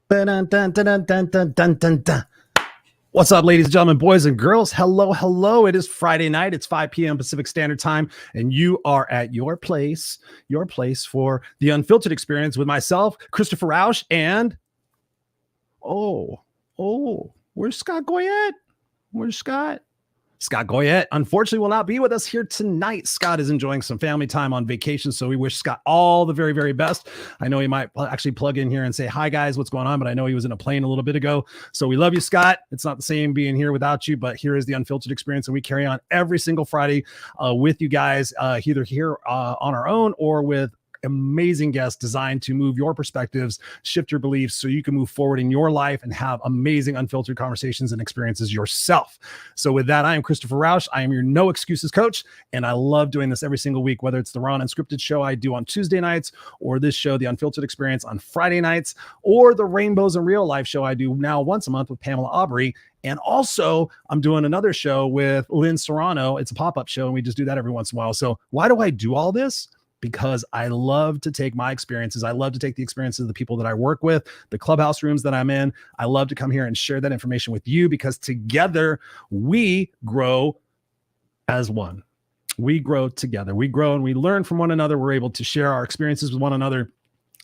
Dun-dun-dun-dun-dun-dun-dun-dun. What's up, ladies and gentlemen, boys and girls? Hello, hello. It is Friday night. It's 5 p.m. Pacific Standard Time, and you are at your place for the Unfiltered experience with myself, Christopher Rausch, and where's Scott Goyette? Where's Scott? Scott Goyette, unfortunately, will not be with us here tonight. Scott is enjoying some family time on vacation, so we wish Scott all the very, very best. I know he might actually plug in here and say, hi, guys, what's going on? But I know he was in a plane a little bit ago. So we love you, Scott. It's not the same being here without you, but here is the Unfiltered experience, and we carry on every single Friday with you guys, either here on our own or with amazing guests designed to move your perspectives, shift your beliefs so you can move forward in your life and have amazing unfiltered conversations and experiences yourself. So with that, I am Christopher Rausch. I am your no excuses coach, and I love doing this every single week, whether it's the Raw and Unscripted show I do on Tuesday nights, or this show, the Unfiltered experience, on Friday nights, or the Rainbows in Real Life show I do now once a month with Pamela Aubrey. And also, I'm doing another show with Lynn Serrano. It's a pop-up show, and we just do that every once in a while. So why do I do all this? Because I love to take my experiences. I love to take the experiences of the people that I work with, the clubhouse rooms that I'm in. I love to come here and share that information with you, because together we grow as one. We grow together. We grow and we learn from one another. We're able to share our experiences with one another.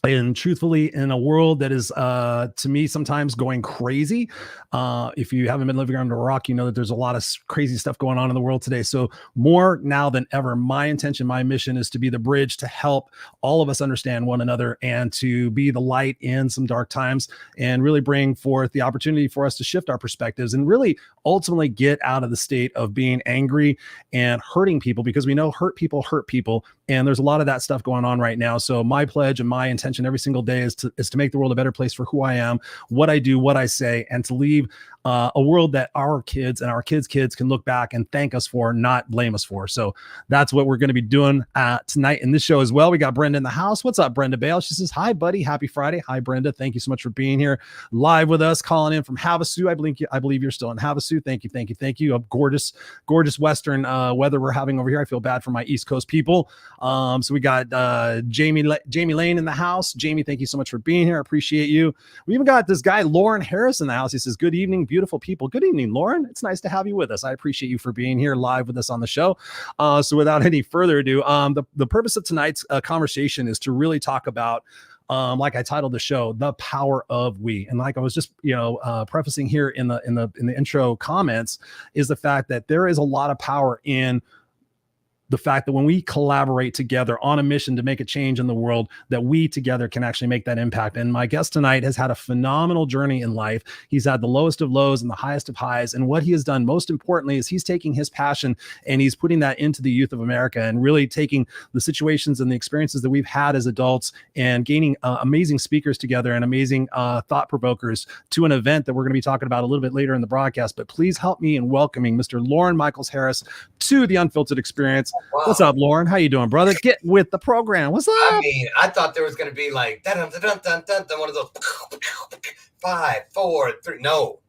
And truthfully, in a world that is, to me, sometimes going crazy. If you haven't been living under a rock, you know that there's a lot of crazy stuff going on in the world today. So more now than ever, my intention, my mission is to be the bridge to help all of us understand one another and to be the light in some dark times, and really bring forth the opportunity for us to shift our perspectives and really ultimately get out of the state of being angry and hurting people, because we know hurt people. And there's a lot of that stuff going on right now. So my pledge and my intention every single day is to make the world a better place for who I am, what I do, what I say, and to leave a world that our kids and our kids' kids can look back and thank us for, not blame us for. So that's what we're going to be doing tonight in this show as well. We got Brenda in the house. What's up, Brenda Bale? She says, hi, buddy. Happy Friday. Hi, Brenda. Thank you so much for being here live with us, calling in from Havasu. I believe you're still in Havasu. Thank you. A gorgeous Western weather we're having over here. I feel bad for my East Coast people. So we got Jamie Lane in the house. Jamie, thank you so much for being here. I appreciate you. We even got this guy, Loren Harris, in the house. He says, good evening, beautiful people. Good evening, Loren. It's nice to have you with us. I appreciate you for being here live with us on the show. So without any further ado, the purpose of tonight's conversation is to really talk about, like I titled the show, the power of we. And like I was just, prefacing here in the intro comments, is the fact that there is a lot of power in the fact that when we collaborate together on a mission to make a change in the world, that we together can actually make that impact. And my guest tonight has had a phenomenal journey in life. He's had the lowest of lows and the highest of highs. And what he has done most importantly is he's taking his passion and he's putting that into the youth of America, and really taking the situations and the experiences that we've had as adults and gaining amazing speakers together and amazing thought provokers to an event that we're going to be talking about a little bit later in the broadcast. But please help me in welcoming Mr. Loren Michaels Harris to the Unfiltered experience. Wow. What's up, Loren? How you doing, brother? Get with the program. What's up? I mean, I thought there was going to be like one of those 5, 4, 3. No,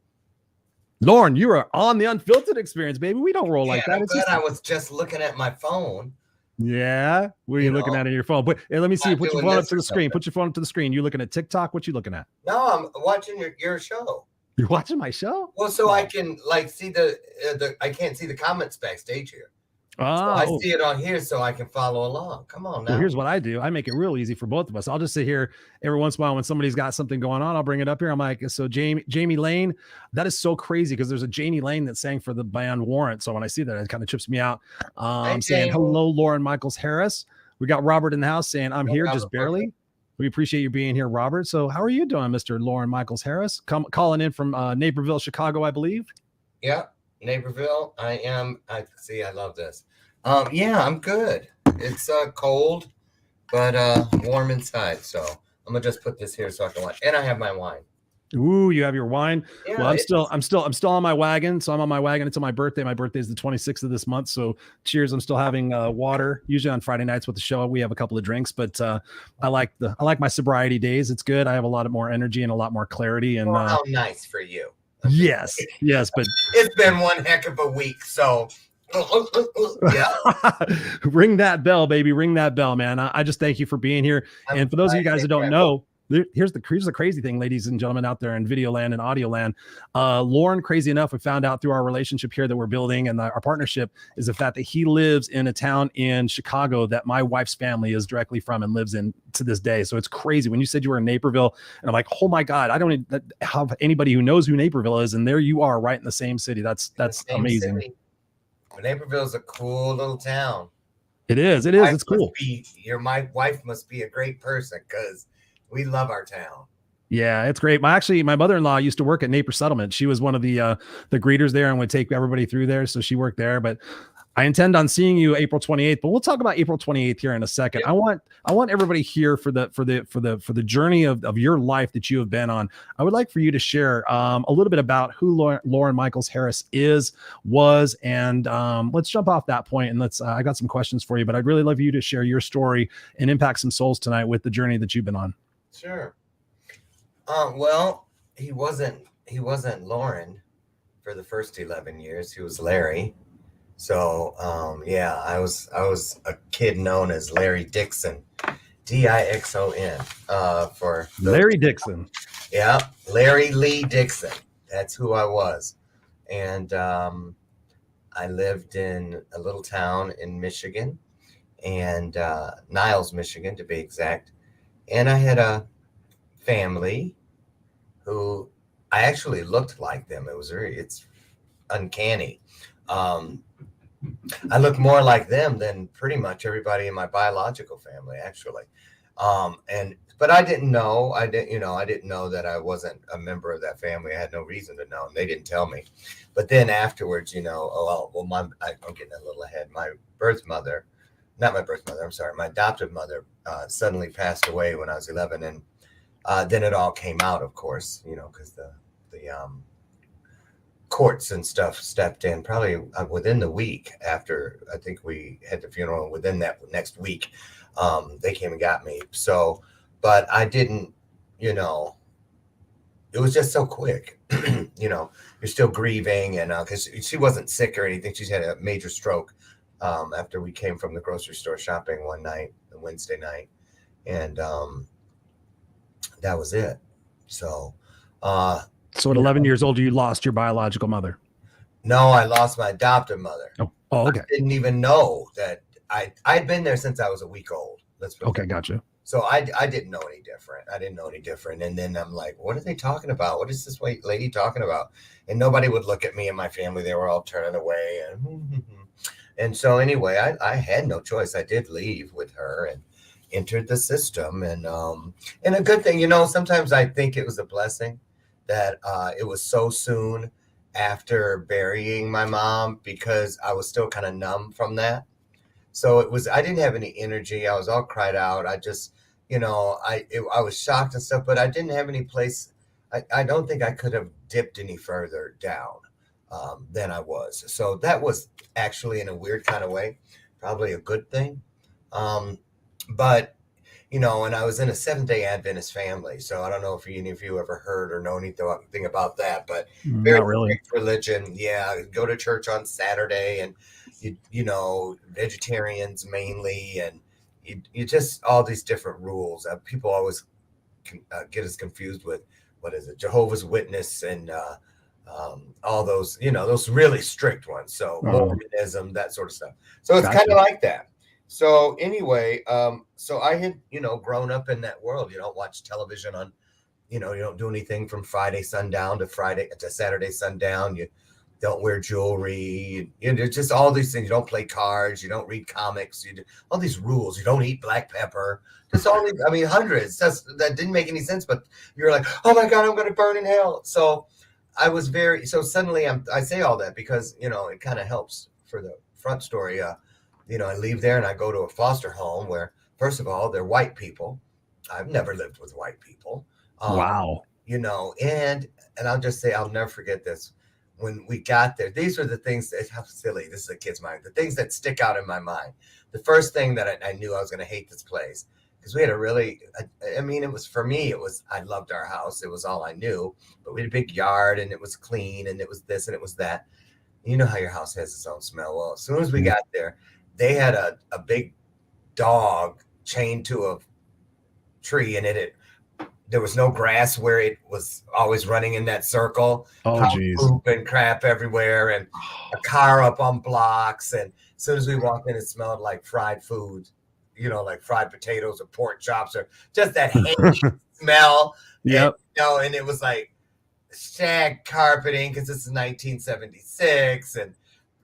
Loren, you are on the Unfiltered experience, baby. We don't roll like that. It's just... I was just looking at my phone. Yeah, what are you looking at on your phone? But let me see. Put your phone up to the screen. Put your phone up to the screen. You looking at TikTok? What you looking at? No, I'm watching your show. You're watching my show? Well, so I can see I can't see the comments backstage here. Oh, so I see it on here so I can follow along. Come on now. Well, here's what I do. I make it real easy for both of us. I'll just sit here every once in a while when somebody's got something going on. I'll bring it up here. I'm like, so Jamie Lane, that is so crazy, because there's a Janie Lane that sang for the band Warrant. So when I see that, it kind of trips me out. I'm saying, hello, Loren Michaels Harris. We got Robert in the house saying, I'm here, just barely. We appreciate you being here, Robert. So how are you doing, Mr. Loren Michaels Harris? Calling in from Naperville, Chicago, I believe. Yeah, Naperville. I am. I love this. Yeah, I'm good. It's cold, but warm inside. So I'm gonna just put this here so I can watch. And I have my wine. Ooh, you have your wine. Yeah, well, I'm still on my wagon. So I'm on my wagon until my birthday. My birthday is the 26th of this month. So cheers. I'm still having water. Usually on Friday nights with the show, we have a couple of drinks, but I like my sobriety days. It's good. I have a lot more energy and a lot more clarity. And how nice for you. Yes, but it's been one heck of a week. So yeah. Ring that bell, baby. Ring that bell, man. I just thank you for being here. And for those of you guys that don't know, Here's the crazy thing, ladies and gentlemen out there in video land and audio land. Loren, crazy enough, we found out through our relationship here that we're building and our partnership is the fact that he lives in a town in Chicago that my wife's family is directly from and lives in to this day. So it's crazy. When you said you were in Naperville, and I'm like, oh my God, I don't have anybody who knows who Naperville is, and there you are, right in the same city. That's amazing. City. Naperville is a cool little town. It is. It's cool. My wife must be a great person because we love our town. Yeah, it's great. My mother-in-law used to work at Napier Settlement. She was one of the greeters there and would take everybody through there. So she worked there. But I intend on seeing you April 28th. But we'll talk about April 28th here in a second. Yep. I want everybody here for the journey of your life that you have been on. I would like for you to share a little bit about who Loren Michaels Harris was, and let's jump off that point and let's. I got some questions for you, but I'd really love you to share your story and impact some souls tonight with the journey that you've been on. Sure. Well, he wasn't Loren for the first 11 years. He was Larry. So, I was a kid known as Larry Dixon, Dixon, for Larry Dixon. Yeah. Larry Lee Dixon. That's who I was. And, I lived in a little town in Michigan and, Niles, Michigan to be exact. And I had a family who I actually looked like them. It's uncanny. I look more like them than pretty much everybody in my biological family, actually. But I didn't know. I didn't know that I wasn't a member of that family. I had no reason to know. And they didn't tell me. But then afterwards, I'm getting a little ahead. My adoptive mother suddenly passed away when I was 11, and then it all came out, of course, because the courts and stuff stepped in probably within the week after I think we had the funeral. Within that next week, they came and got me. So, but I didn't, it was just so quick. You're still grieving, and because she wasn't sick or anything, she's had a major stroke after we came from the grocery store shopping one night, Wednesday night, and that was it. So, so at 11 years old, you lost your biological mother? No, I lost my adoptive mother. Oh, okay. I didn't even know that I'd been there since I was a week old. Okay, gotcha. So I didn't know any different. And then I'm like, what are they talking about? What is this lady talking about? And nobody would look at me and my family. They were all turning away. And so anyway, I had no choice. I did leave with her and entered the system. And a good thing, sometimes I think it was a blessing that it was so soon after burying my mom, because I was still kind of numb from that. So I didn't have any energy. I was all cried out. I just, I was shocked and stuff, but I didn't have any place. I don't think I could have dipped any further down than I was. So that was actually, in a weird kind of way, probably a good thing. But and I was in a Seventh-day Adventist family. So I don't know if any of you ever heard or know anything about that, but very strict religion. Yeah. Go to church on Saturday, and vegetarians mainly. And you just, all these different rules. People always get us confused with, what is it? Jehovah's Witness and all those, those really strict ones. So Mormonism, that sort of stuff. So it's kind of like that. So anyway, so I had, grown up in that world. You don't watch television on, you don't do anything from Friday sundown to Saturday sundown. You don't wear jewelry. Just all these things. You don't play cards. You don't read comics. You do all these rules. You don't eat black pepper. Just all these, hundreds. That didn't make any sense, but you're like, oh my God, I'm going to burn in hell. So I was suddenly I say all that because, it kind of helps for the front story. I leave there and I go to a foster home where, first of all, they're white people. I've never lived with white people. Wow. And I'll just say, I'll never forget this. When we got there, these are the things that, how silly, this is a kid's mind, the things that stick out in my mind. The first thing that I knew I was going to hate this place, because we had it was, for me, I loved our house. It was all I knew, but we had a big yard and it was clean and it was this and it was that. You know how your house has its own smell. Well, as soon as we got there, they had a big dog chained to a tree, and it there was no grass where it was always running in that circle. Oh, geez. Poop and crap everywhere, and a car up on blocks. And as soon as we walked in, it smelled like fried food, like fried potatoes or pork chops or just that hangy smell. Yep. And it was like shag carpeting because this is 1976, and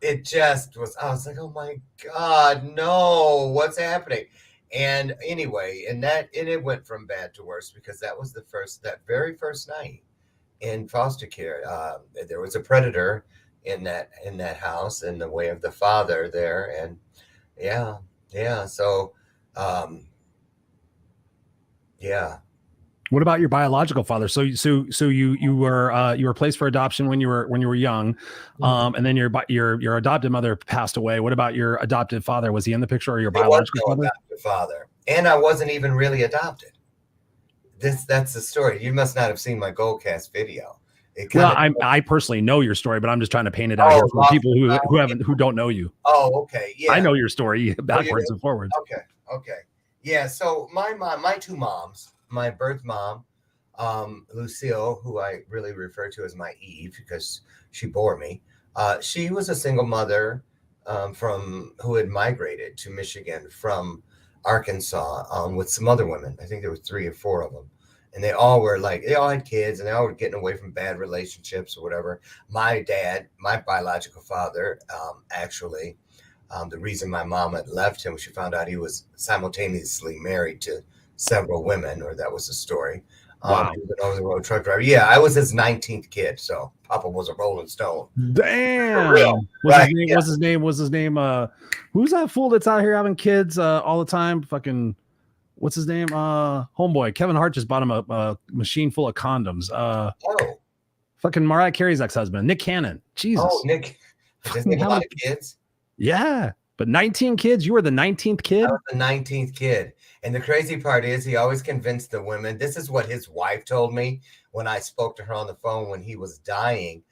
it just was. I was like, oh my God, no, what's happening? And anyway, and it went from bad to worse because that was that very first night in foster care. There was a predator in that house in the way of the father there, and yeah. So, yeah. What about your biological father? So you were placed for adoption when you were young, and then your adopted mother passed away. What about your adopted father? Was he in the picture, or your biological father? Adopted father, and I wasn't even really adopted. That's the story. You must not have seen my Goldcast video. I personally know your story, but I'm just trying to paint it out here for people who don't know you. Oh, okay. Yeah, I know your story backwards and forwards. Okay. Yeah. So my two moms. My birth mom, Lucille, who I really refer to as my Eve because she bore me. She was a single mother who had migrated to Michigan from Arkansas with some other women. I think there were 3 or 4 of them. And they all had kids, and they all were getting away from bad relationships or whatever. My dad, my biological father, actually, the reason my mom had left him, she found out he was simultaneously married to several women, or that was the story. Wow. He was an over-the-road truck driver. Yeah, I was his 19th kid, so Papa was a Rolling Stone. Damn. What's his name? Who's that fool that's out here having kids all the time? Fucking, what's his name? Homeboy. Kevin Hart just bought him a machine full of condoms. Fucking Mariah Carey's ex-husband, Nick Cannon. Jesus. Oh, Nick. Does he have a lot of kids? Yeah. But 19 kids? You were the 19th kid? I was the 19th kid. And the crazy part is he always convinced the women. This is what his wife told me when I spoke to her on the phone when he was dying.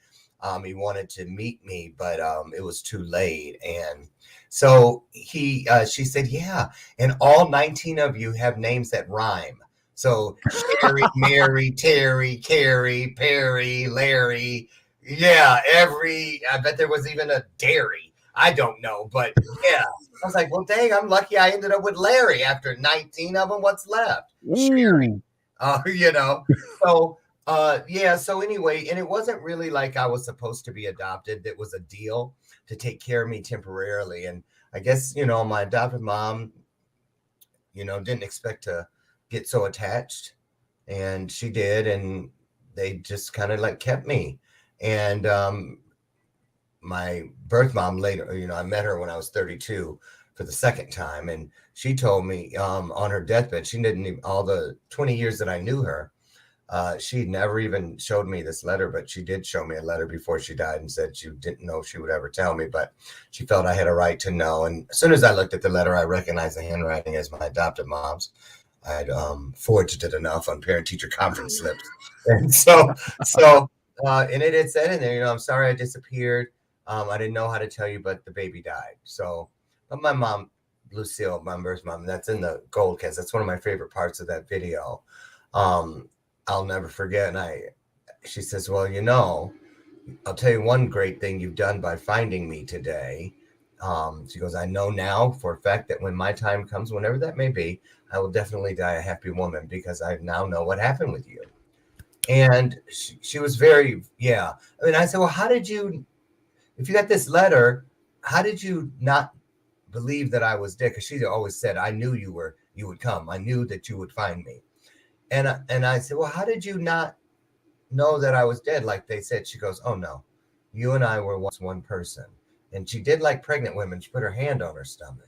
He wanted to meet me, but it was too late. And so she said, yeah, and all 19 of you have names that rhyme. So Sherry, Mary, Terry, Carrie, Perry, Larry. Yeah, I bet there was even a Dairy. I don't know, but yeah. I was like, well, dang, I'm lucky I ended up with Larry after 19 of them. What's left? Sherry. So, so anyway, and it wasn't really like I was supposed to be adopted. It was a deal to take care of me temporarily. And I guess, my adopted mom, didn't expect to get so attached, and she did. And they just kind of kept me. And, my birth mom later, I met her when I was 32 for the second time. And she told me on her deathbed, she didn't even, all the 20 years that I knew her, she never even showed me this letter, but she did show me a letter before she died and said she didn't know if she would ever tell me, but she felt I had a right to know. And as soon as I looked at the letter, I recognized the handwriting as my adopted mom's. I'd forged it enough on parent-teacher conference slips. And so and it had said in there, I'm sorry I disappeared. I didn't know how to tell you, but the baby died. So, but my mom, Lucille, my birth mom, that's in the Goldcast. That's one of my favorite parts of that video. I'll never forget. And she says, well, I'll tell you one great thing you've done by finding me today. She goes, I know now for a fact that when my time comes, whenever that may be, I will definitely die a happy woman because I now know what happened with you. And she was very, I mean, I said, well, how did you, if you got this letter, how did you not believe that I was dead? Because she always said, I knew you would come. I knew that you would find me. And I said, well, how did you not know that I was dead? Like they said. She goes, oh no, you and I were once one person. And she did like pregnant women. She put her hand on her stomach.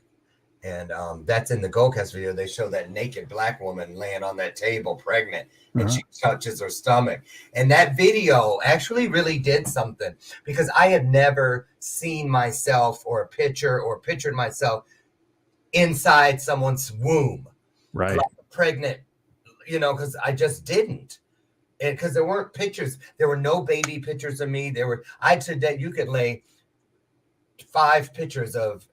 And that's in the Goldcast video. They show that naked black woman laying on that table pregnant, and she touches her stomach. And that video actually really did something because I had never seen myself or pictured myself inside someone's womb. Right. Like a pregnant, because I just didn't. And because there weren't pictures, there were no baby pictures of me. I'd said that you could lay 5 pictures of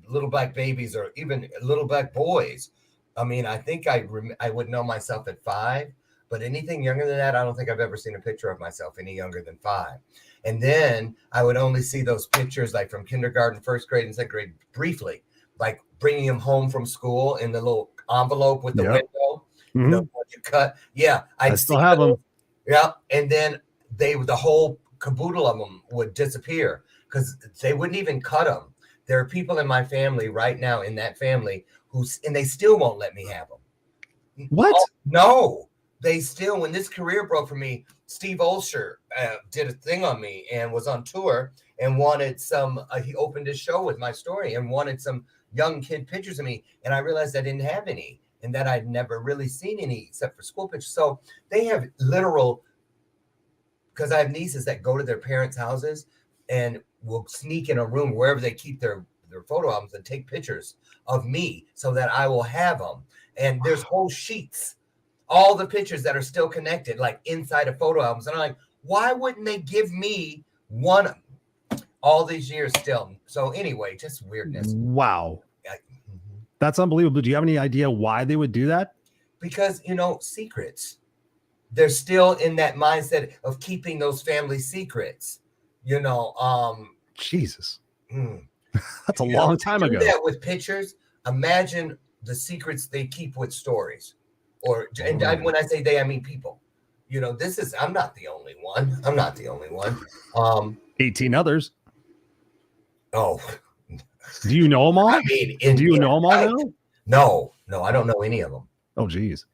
little black babies or even little black boys. I mean, I think I would know myself at 5, But anything younger than that, I don't think I've ever seen a picture of myself any younger than 5. And then I would only see those pictures like from kindergarten, first grade, and second grade briefly, like bringing them home from school in the little envelope with the window, you know, what you cut. Yeah, I still have them. Yeah, and then the whole caboodle of them would disappear because they wouldn't even cut them. There are people in my family right now in that family and they still won't let me have them. What? Oh, no, they still, when this career broke for me, Steve Olsher did a thing on me and was on tour and wanted he opened his show with my story and wanted some young kid pictures of me. And I realized I didn't have any and that I'd never really seen any except for school pictures. So they have literal, because I have nieces that go to their parents' houses and will sneak in a room wherever they keep their photo albums and take pictures of me so that I will have them. And there's whole sheets, all the pictures that are still connected, like inside of photo albums. And I'm like, why wouldn't they give me one all these years still? So anyway, just weirdness. Wow. That's unbelievable. Do you have any idea why they would do that? Because, you know, secrets. They're still in that mindset of keeping those family secrets, you know. Jesus. That's a long time ago. That with pictures, imagine the secrets they keep with stories. And when I say they, I mean people. You know, I'm not the only one. 18 others. Oh. Do you know them all? I mean, do you know them all now? No, I don't know any of them. Oh, geez.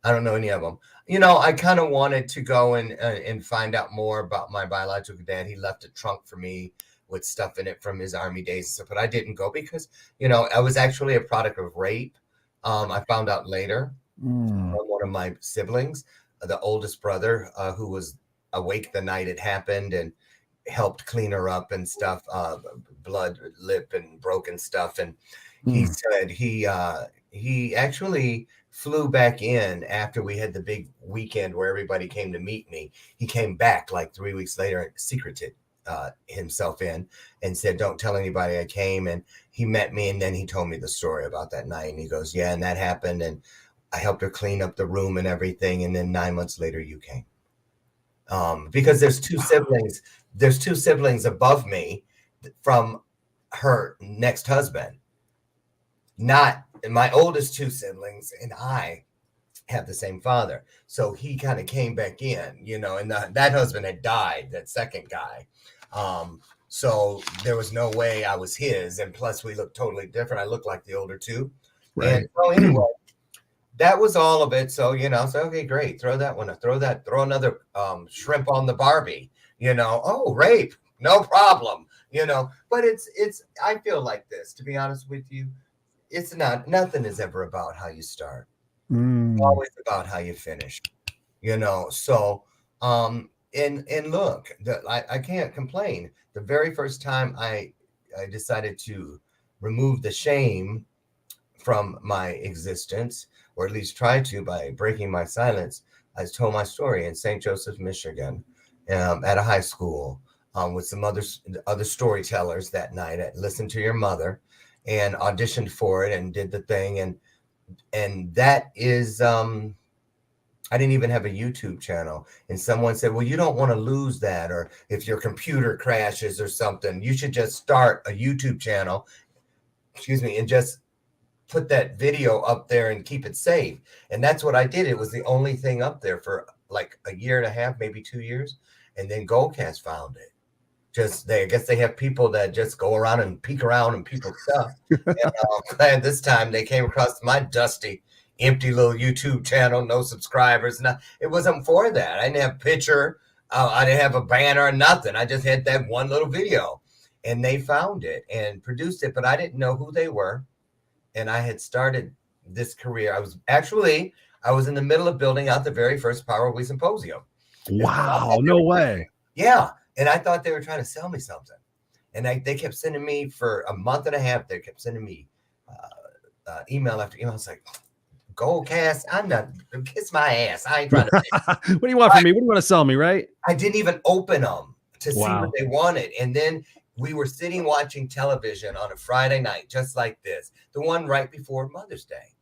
I don't know any of them. You know, I kind of wanted to go and find out more about my biological dad. He left a trunk for me with stuff in it from his army days and stuff, but I didn't go because, you know, I was actually a product of rape. I found out later from one of my siblings, the oldest brother, who was awake the night it happened and helped clean her up and stuff, blood, lip and broken stuff. And he said he actually flew back in after we had the big weekend where everybody came to meet me. He came back like 3 weeks later and secreted himself in and said, don't tell anybody I came. And he met me and then he told me the story about that night. And he goes, yeah, and that happened. And I helped her clean up the room and everything. And then 9 months later, you came. Because there's two siblings. There's 2 siblings above me from her next husband. Not my oldest 2 siblings and I have the same father. So he kind of came back in, you know, and that husband had died, that second guy. So there was no way I was his. And plus we looked totally different. I looked like the older 2. Right. And so anyway, that was all of it. So, you know, so, okay, great. Throw that one. Throw another shrimp on the Barbie, you know, oh, rape, no problem, you know, but I feel like this, to be honest with you. It's nothing is ever about how you start. It's always about how you finish, you know? So, and look, I can't complain. The very first time I decided to remove the shame from my existence, or at least try to by breaking my silence, I told my story in St. Joseph, Michigan, at a high school with some other storytellers that night. I listened to your mother and auditioned for it and did the thing. And that is, I didn't even have a YouTube channel. And someone said, well, you don't want to lose that. Or if your computer crashes or something, you should just start a YouTube channel, and just put that video up there and keep it safe. And that's what I did. It was the only thing up there for like a year and a half, maybe 2 years. And then Goldcast found it. I guess they have people that just go around and peek around and people's stuff. And I'm glad this time they came across my dusty, empty little YouTube channel, no subscribers. It wasn't for that. I didn't have a picture. I didn't have a banner or nothing. I just had that one little video. And they found it and produced it, but I didn't know who they were. And I had started this career. I was in the middle of building out the very first Power We Symposium. Wow, no way. Yeah. And I thought they were trying to sell me something. And they kept sending me for a month and a half. They kept sending me email after email. I was like, Goldcast, I'm not, kiss my ass. I ain't trying to. What do you want from me? What do you want to sell me, right? I didn't even open them to see what they wanted. And then we were sitting watching television on a Friday night, just like this, the one right before Mother's Day,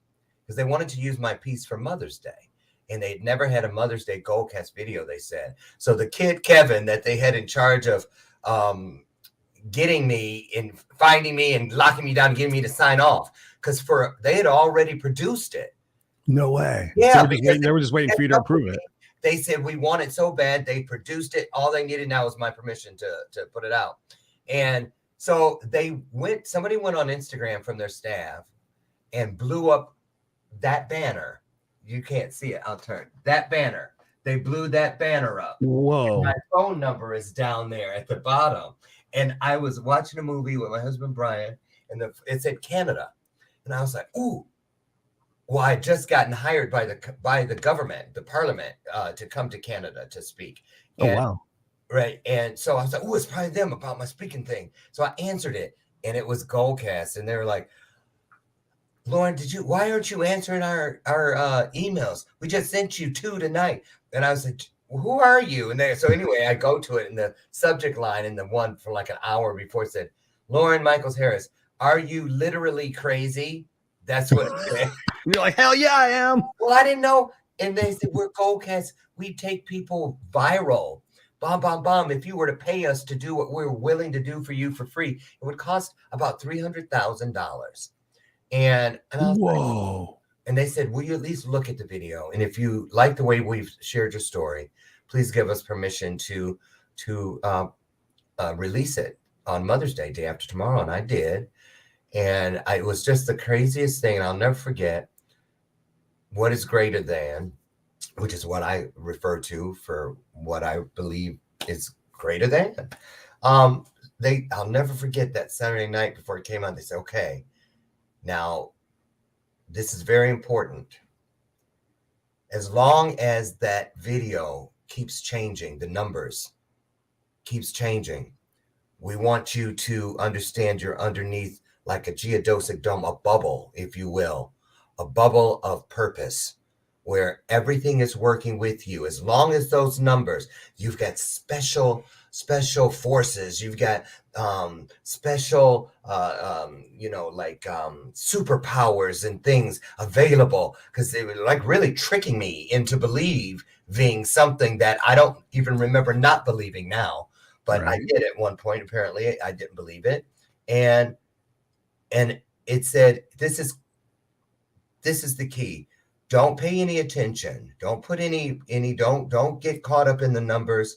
because they wanted to use my piece for Mother's Day. and they'd never had a Mother's Day Goldcast video, they said. So the kid, Kevin, that they had in charge of getting me and finding me and locking me down and getting me to sign off, because they had already produced it. No way. Yeah, they were just waiting for you to approve it. They said, we want it so bad. They produced it. All they needed now was my permission to put it out. And so somebody went on Instagram from their staff and blew up that banner. You can't see it. I'll turn that banner. They blew that banner up. Whoa. And my phone number is down there at the bottom. And I was watching a movie with my husband, Brian, and it said Canada. And I was like, ooh. Well, I had just gotten hired by the government, the parliament, to come to Canada to speak. And, wow. Right. And so I was like, oh, it's probably them about my speaking thing. So I answered it, and it was Goldcast. And they were like, Loren, why aren't you answering our emails? We just sent you 2 tonight. And I was like, who are you? And so anyway, I go to it, and the subject line in the one for like an hour before said, Loren Michaels Harris, are you literally crazy? That's what it said. You're like, hell yeah, I am. Well, I didn't know. And they said, we're Goldcast. We take people viral. Bomb, bomb, bomb. If you were to pay us to do what we're willing to do for you for free, it would cost about $300,000. And I was whoa. Like, and they said, will you at least look at the video? And if you like the way we've shared your story, please give us permission to release it on Mother's Day, day after tomorrow. And I did. And it was just the craziest thing. And I'll never forget. What is greater than, which is what I refer to for what I believe is greater than. I'll never forget that Saturday night before it came out. They said, okay, now this is very important. As long as that video keeps changing, the numbers keeps changing, we want you to understand you're underneath like a geodesic dome, a bubble, if you will. A bubble of purpose where everything is working with you. As long as those numbers, you've got special forces, you've got special, superpowers and things available, because they were like really tricking me into believing something that I don't even remember not believing now. But right. I did at one point. Apparently I didn't believe it. And it said, this is the key. Don't pay any attention. Don't put don't get caught up in the numbers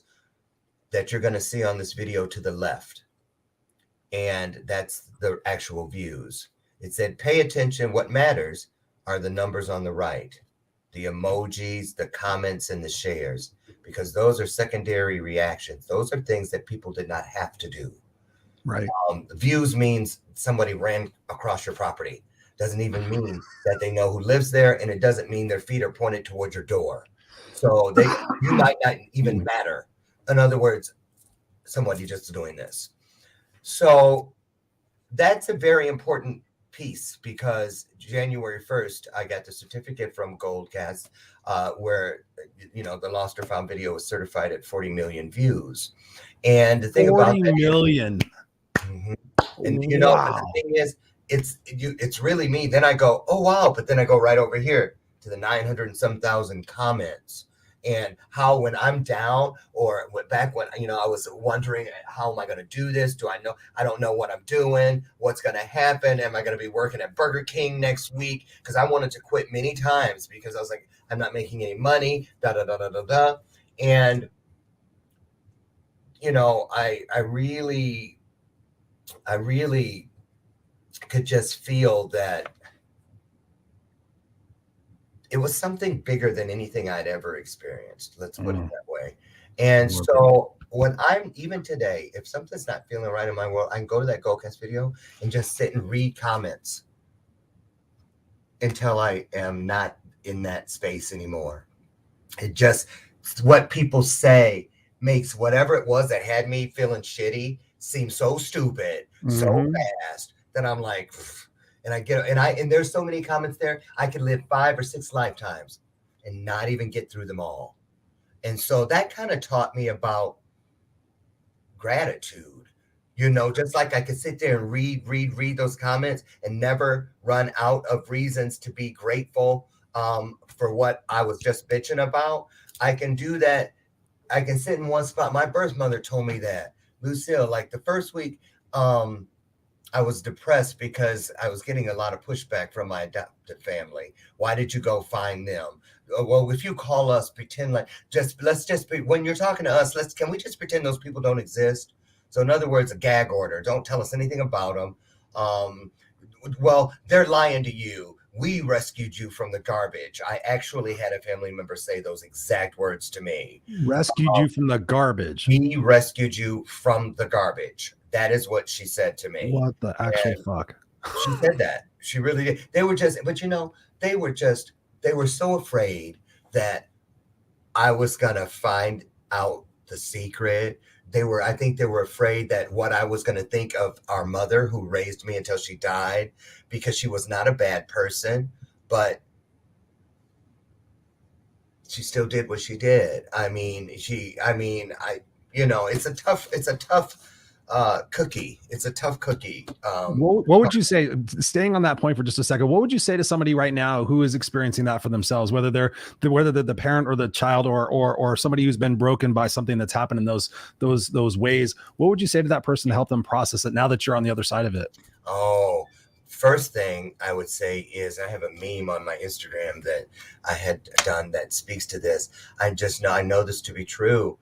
that you're going to see on this video to the left. And that's the actual views. It said, pay attention. What matters are the numbers on the right, the emojis, the comments, and the shares, because those are secondary reactions. Those are things that people did not have to do. Right. Views means somebody ran across your property. Doesn't even mean that they know who lives there, and it doesn't mean their feet are pointed towards your door. So you might not even matter. In other words, somebody just doing this. So that's a very important piece, because January 1st, I got the certificate from Goldcast where, the Lost or Found video was certified at 40 million views. And the thing about 40 million. And wow. The thing is, it's really me. Then I go, oh wow, but then I go right over here to the 900 and some thousand comments, and how when I'm down, or back when I was wondering, how am I going to do this? I don't know what I'm doing. What's going to happen? Am I going to be working at Burger King next week? Because I wanted to quit many times, because I was like, I'm not making any money. And I really could just feel that it was something bigger than anything I'd ever experienced. Let's put it that way. And so when I'm, even today, if something's not feeling right in my world, I can go to that Goldcast video and just sit and read comments until I am not in that space anymore. It just, what people say makes whatever it was that had me feeling shitty seem so stupid, so fast, that I'm like, and and there's so many comments there. I could live 5 or 6 lifetimes and not even get through them all. And so that kind of taught me about gratitude, just like I could sit there and read those comments and never run out of reasons to be grateful for what I was just bitching about. I can do that. I can sit in one spot. My birth mother told me that, Lucille, like the first week, I was depressed because I was getting a lot of pushback from my adopted family. Why did you go find them? Well, if you call us, pretend like let's just be, when you're talking to us, can we just pretend those people don't exist? So in other words, a gag order. Don't tell us anything about them. Well, they're lying to you. We rescued you from the garbage. I actually had a family member say those exact words to me. Rescued you from the garbage. We rescued you from the garbage. That is what she said to me. What the actual fuck? She said that. She really did. They were just, but they were so afraid that I was going to find out the secret. I think they were afraid that what I was going to think of our mother who raised me until she died, because she was not a bad person, but she still did what she did. It's a tough cookie. It's a tough cookie. What would you say, staying on that point for just a second, what would you say to somebody right now who is experiencing that for themselves, whether they're the parent or the child or somebody who's been broken by something that's happened in those ways? What would you say to that person to help them process it now that you're on the other side of it? Oh, first thing I would say is I have a meme on my Instagram that I had done that speaks to this. I know this to be true.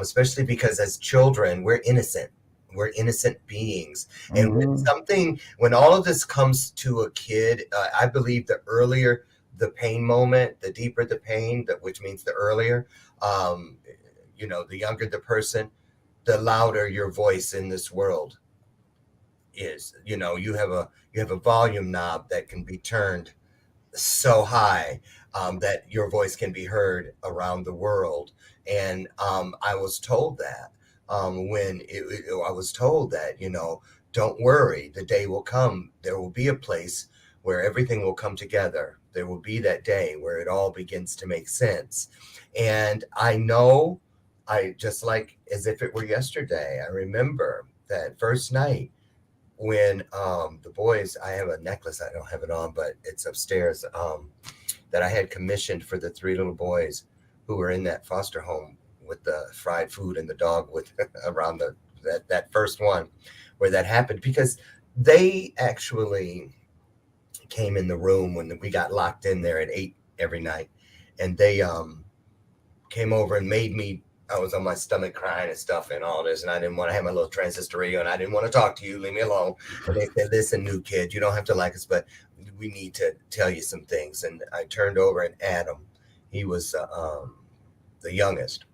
Especially because as children, we're innocent. We're innocent beings. And when all of this comes to a kid, I believe the earlier the pain moment, the deeper the pain, which means the earlier, the younger the person, the louder your voice in this world is. You have a volume knob that can be turned so high that your voice can be heard around the world. And I was told that I was told that, don't worry, the day will come. There will be a place where everything will come together. There will be that day where it all begins to make sense. And I know, just like as if it were yesterday, I remember that first night when the boys, I have a necklace, I don't have it on, but it's upstairs, that I had commissioned for the 3 little boys who were in that foster home with the fried food and the dog with around that first one where that happened, because they actually came in the room when we got locked in there at 8 every night, and they came over and made me, I was on my stomach crying and stuff and all this, and I didn't want to have my little transistor radio, and I didn't want to talk to you, leave me alone. And they said, listen, new kid, you don't have to like us, but we need to tell you some things. And I turned over, and Adam, he was the youngest,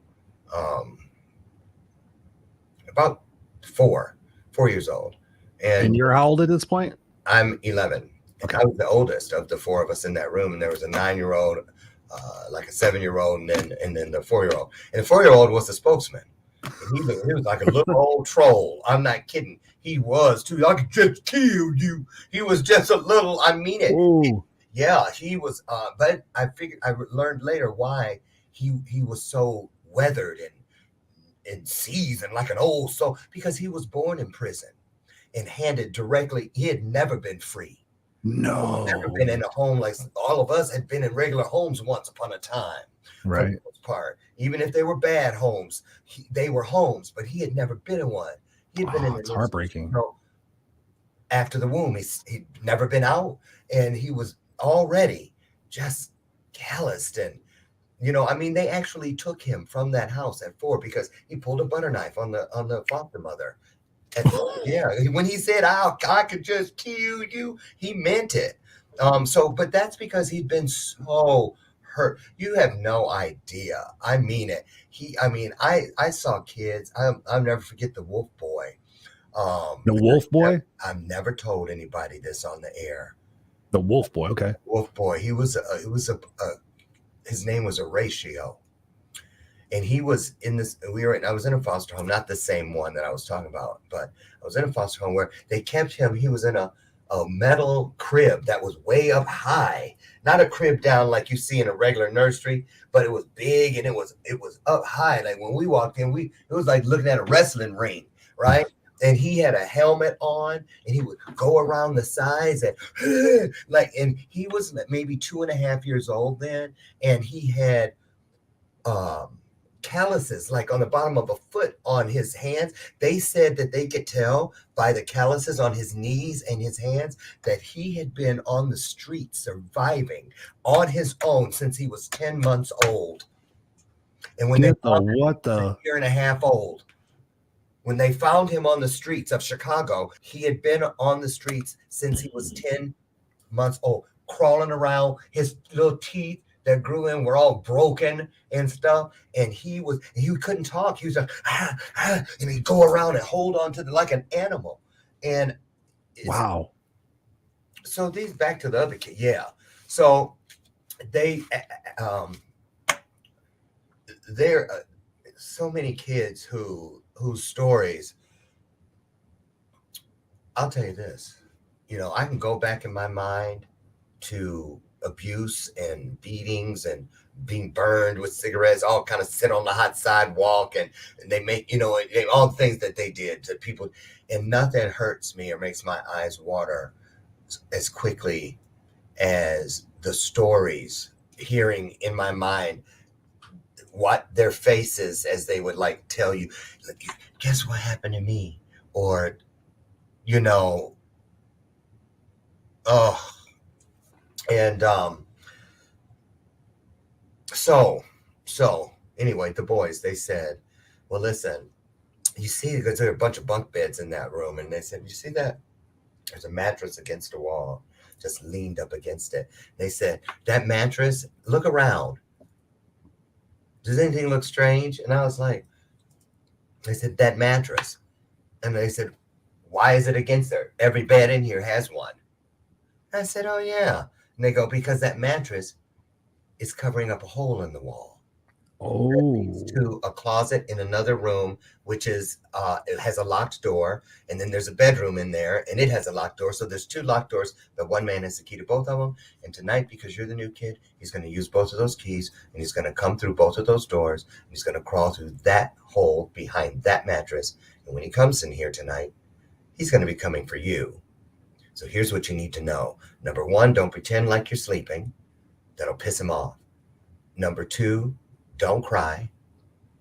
about 4 years old. And you're how old at this point? I'm 11. Okay. I was the oldest of the 4 of us in that room, and there was a 9-year-old, like a 7-year-old, and then the 4-year-old. And the 4-year-old was the spokesman. He was like a little old troll. I'm not kidding. He was too. I could just kill you. He was just a little. I mean it. Ooh. Yeah, he was. But I learned later why he was so weathered and seasoned like an old soul, because he was born in prison and handed directly. He had never been free. No, never been in a home like all of us had been in regular homes once upon a time. Right. For the most part, even if they were bad homes, they were homes. But he had never been in one. He had been in. It's heartbreaking. After the womb, he'd never been out, and he was already just calloused. And they actually took him from that house at 4 because he pulled a butter knife on the foster mother. Yeah, when he said, I could just kill you, he meant it. But that's because he'd been so hurt. You have no idea. I mean it. I saw kids. I'll never forget the wolf boy. The wolf boy? I've never told anybody this on the air. The wolf boy, okay. Wolf boy. His name was Horatio. And he was I was in a foster home, not the same one that I was talking about, but I was in a foster home where they kept him. He was in a metal crib that was way up high, not a crib down like you see in a regular nursery, but it was big and it was up high. Like when we walked in, it was like looking at a wrestling ring, right? and he had a helmet on, and he would go around the sides and and he was maybe 2.5 years old then, and he had calluses like on the bottom of a foot on his hands. They said that they could tell by the calluses on his knees and his hands that he had been on the street surviving on his own since he was 10 months old. And when what the a year and a half old, when they found him on the streets of Chicago, he had been on the streets since he was 10 months old, crawling around. His little teeth that grew in were all broken and stuff. And he couldn't talk. He was like, and he'd go around and hold on to like an animal. And wow. So these back to the other kid. Yeah. So there so many kids whose stories, I'll tell you this, I can go back in my mind to abuse and beatings and being burned with cigarettes, all kind of sit on the hot sidewalk and they make, all the things that they did to people, and nothing hurts me or makes my eyes water as quickly as the stories, hearing in my mind what their faces as they would like tell you, like, guess what happened to me? Or, and so anyway, the boys, they said, well, listen, you see, because there are a bunch of bunk beds in that room, and they said, you see that? There's a mattress against the wall, just leaned up against it. They said, that mattress, look around. Does anything look strange? And I was like, they said, that mattress. And they said, why is it against there? Every bed in here has one. I said, oh, yeah. And they go, because that mattress is covering up a hole in the wall. Oh. To a closet in another room, which is, it has a locked door. And then there's a bedroom in there, and it has a locked door. So there's 2 locked doors, but one man has the key to both of them. And tonight, because you're the new kid, he's going to use both of those keys, and he's going to come through both of those doors. And he's going to crawl through that hole behind that mattress. And when he comes in here tonight, he's going to be coming for you. So here's what you need to know. Number 1, don't pretend like you're sleeping. That'll piss him off. Number 2, don't cry.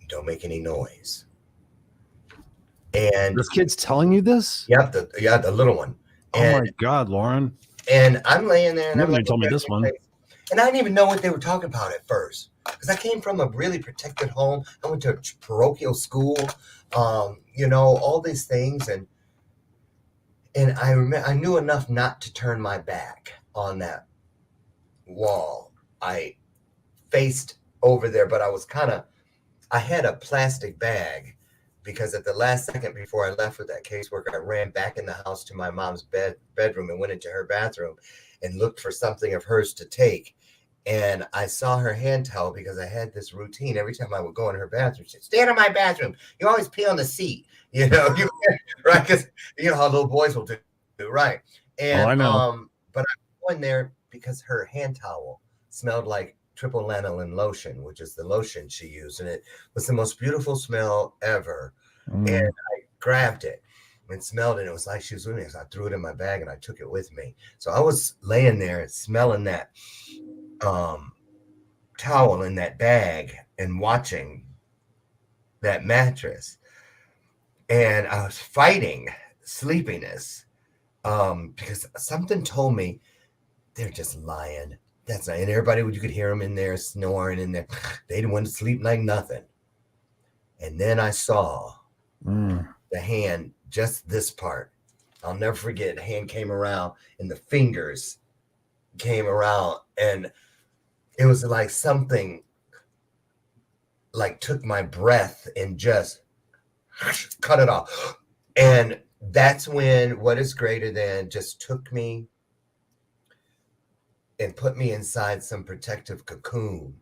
Don't make any noise. And this kid's telling you this? Yep, the little one. Oh my God, Loren. And I'm laying there, and you told me this one. And I didn't even know what they were talking about at first, because I came from a really protected home. I went to a parochial school, all these things, and I remember I knew enough not to turn my back on that wall. I faced over there, but I had a plastic bag, because at the last second before I left with that caseworker, I ran back in the house to my mom's bedroom and went into her bathroom and looked for something of hers to take. And I saw her hand towel, because I had this routine. Every time I would go in her bathroom, she'd stay out of my bathroom. You always pee on the seat, right? Because you know how little boys will do, right? And I know. But I went in there because her hand towel smelled like triple lanolin lotion, which is the lotion she used, and it was the most beautiful smell ever. And I grabbed it and smelled it, and it was like she was with me. So I threw it in my bag and I took it with me. So I was laying there smelling that towel in that bag and watching that mattress, and I was fighting sleepiness because something told me they're just lying. That's not, and everybody, you could hear them in there snoring in there. They didn't want to sleep like nothing. And then I saw the hand, just this part. I'll never forget. The hand came around and the fingers came around, and it was like something like took my breath and just cut it off. And that's when What Is Greater Than just took me and put me inside some protective cocoon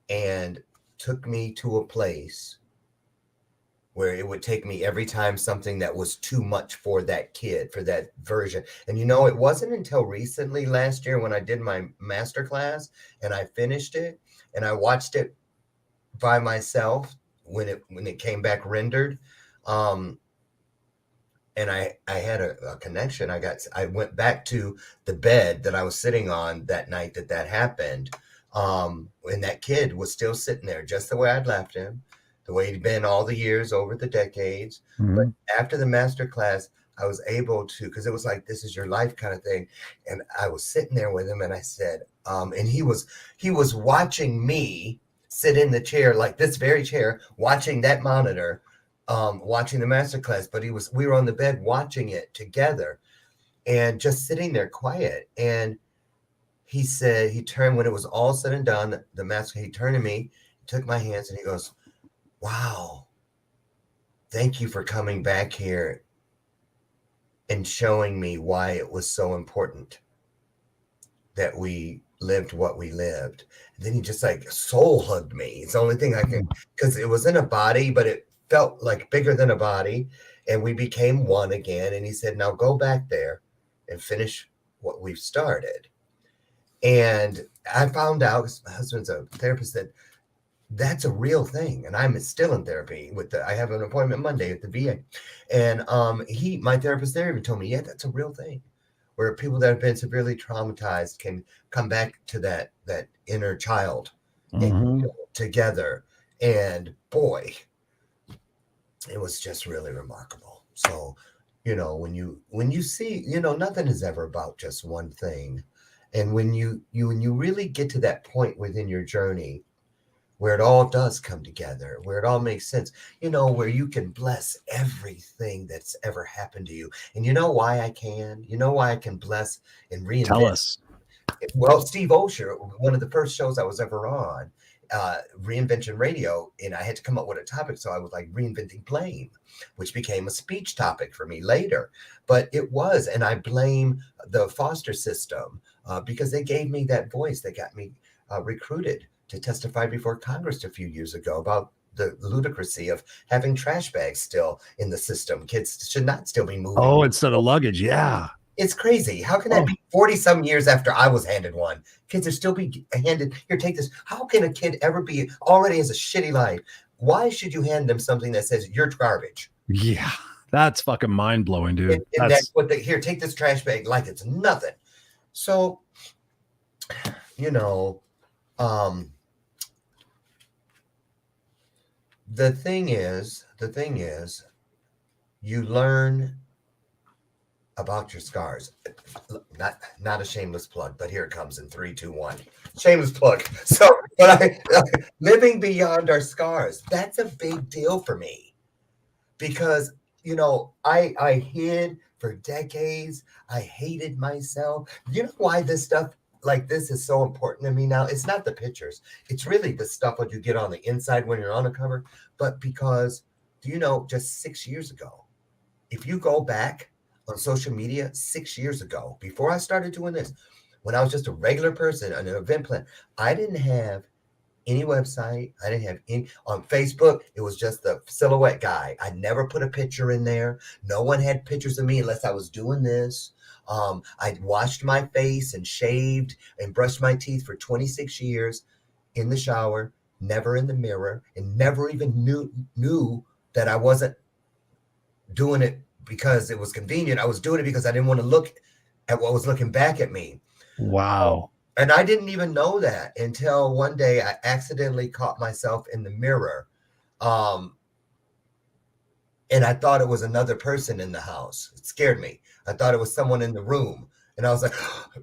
and took me to a place where it would take me every time something that was too much for that kid, for that version. And it wasn't until recently, last year, when I did my master class and I finished it and I watched it by myself when it came back rendered, and I had a connection. I went back to the bed that I was sitting on that night that happened. And that kid was still sitting there just the way I'd left him, the way he'd been all the years over the decades. But after the master class, I was able to, because it was like, this is your life kind of thing. And I was sitting there with him and I said, and he was watching me sit in the chair, like this very chair, watching that monitor, watching the master class. But we were on the bed watching it together and just sitting there quiet. And he said, he turned, when it was all said and done, the master, he turned to me, took my hands and he goes, wow, thank you for coming back here and showing me why it was so important that we lived what we lived. And then he just like soul hugged me. It's the only thing I can, because it was in a body, but it felt like bigger than a body. And we became one again. And he said, now go back there and finish what we've started. And I found out, because my husband's a therapist, that that's a real thing. And I'm still in therapy I have an appointment Monday at the VA. And my therapist there even told me, yeah, that's a real thing, where people that have been severely traumatized can come back to that inner child and together. And boy, it was just really remarkable. So, when you see, nothing is ever about just one thing. And when you really get to that point within your journey where it all does come together, where it all makes sense, where you can bless everything that's ever happened to you. And you know why I can? You know why I can bless and reinvent? Tell us. Well, Steve Osher, one of the first shows I was ever on, Reinvention Radio, and I had to come up with a topic. So I was like reinventing blame, which became a speech topic for me later. But it was, and I blame the foster system because they gave me that voice. They got me recruited to testify before Congress a few years ago about the ludicrousy of having trash bags still in the system. Kids should not still be moving. Oh, instead of luggage. Yeah. It's crazy. How can that be 40 some years after I was handed one? Kids are still be handed, here, take this. How can a kid ever be already has a shitty life? Why should you hand them something that says you're garbage? Yeah. That's fucking mind blowing, dude. And that's what here, take this trash bag like it's nothing. So, the thing is, you learn about your scars. Not a shameless plug, but here it comes in 3, 2, 1. Shameless plug. So, but living beyond our scars, that's a big deal for me because, I hid for decades. I hated myself. You know why this stuff like this is so important to me now? It's not the pictures. It's really the stuff that you get on the inside when you're on a cover. But because, just 6 years ago, if you go back on social media 6 years ago, before I started doing this, when I was just a regular person, an event plan, I didn't have any website. I didn't have any on Facebook. It was just the silhouette guy. I never put a picture in there. No one had pictures of me unless I was doing this. I washed my face and shaved and brushed my teeth for 26 years in the shower, never in the mirror, and never even knew that I wasn't doing it because it was convenient. I was doing it because I didn't want to look at what was looking back at me. Wow. And I didn't even know that until one day I accidentally caught myself in the mirror. And I thought it was another person in the house. It scared me. I thought it was someone in the room. And I was like,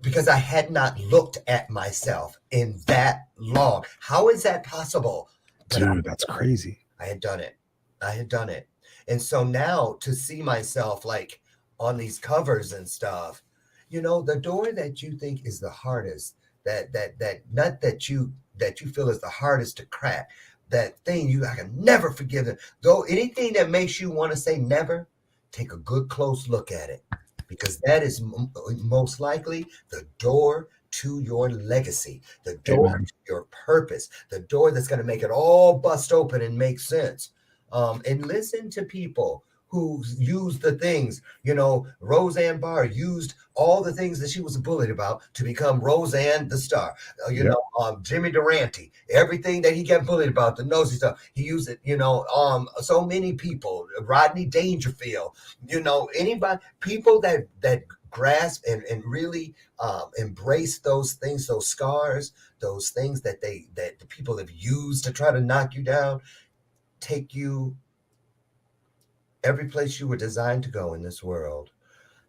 because I had not looked at myself in that long. How is that possible? Dude, that's crazy. I had done it. And so now to see myself like on these covers and stuff, the door that you think is the hardest, that nut that you feel is the hardest to crack, that thing I can never forgive it. Though anything that makes you want to say never, take a good close look at it, because that is most likely the door to your legacy, the door to your purpose, the door that's going to make it all bust open and make sense. And listen to people who used the things, Roseanne Barr used all the things that she was bullied about to become Roseanne the star. Jimmy Durante, everything that he got bullied about, the nosy stuff, he used it, so many people, Rodney Dangerfield, anybody, people that grasp and really embrace those things, those scars, those things that the people have used to try to knock you down, take you every place you were designed to go in this world.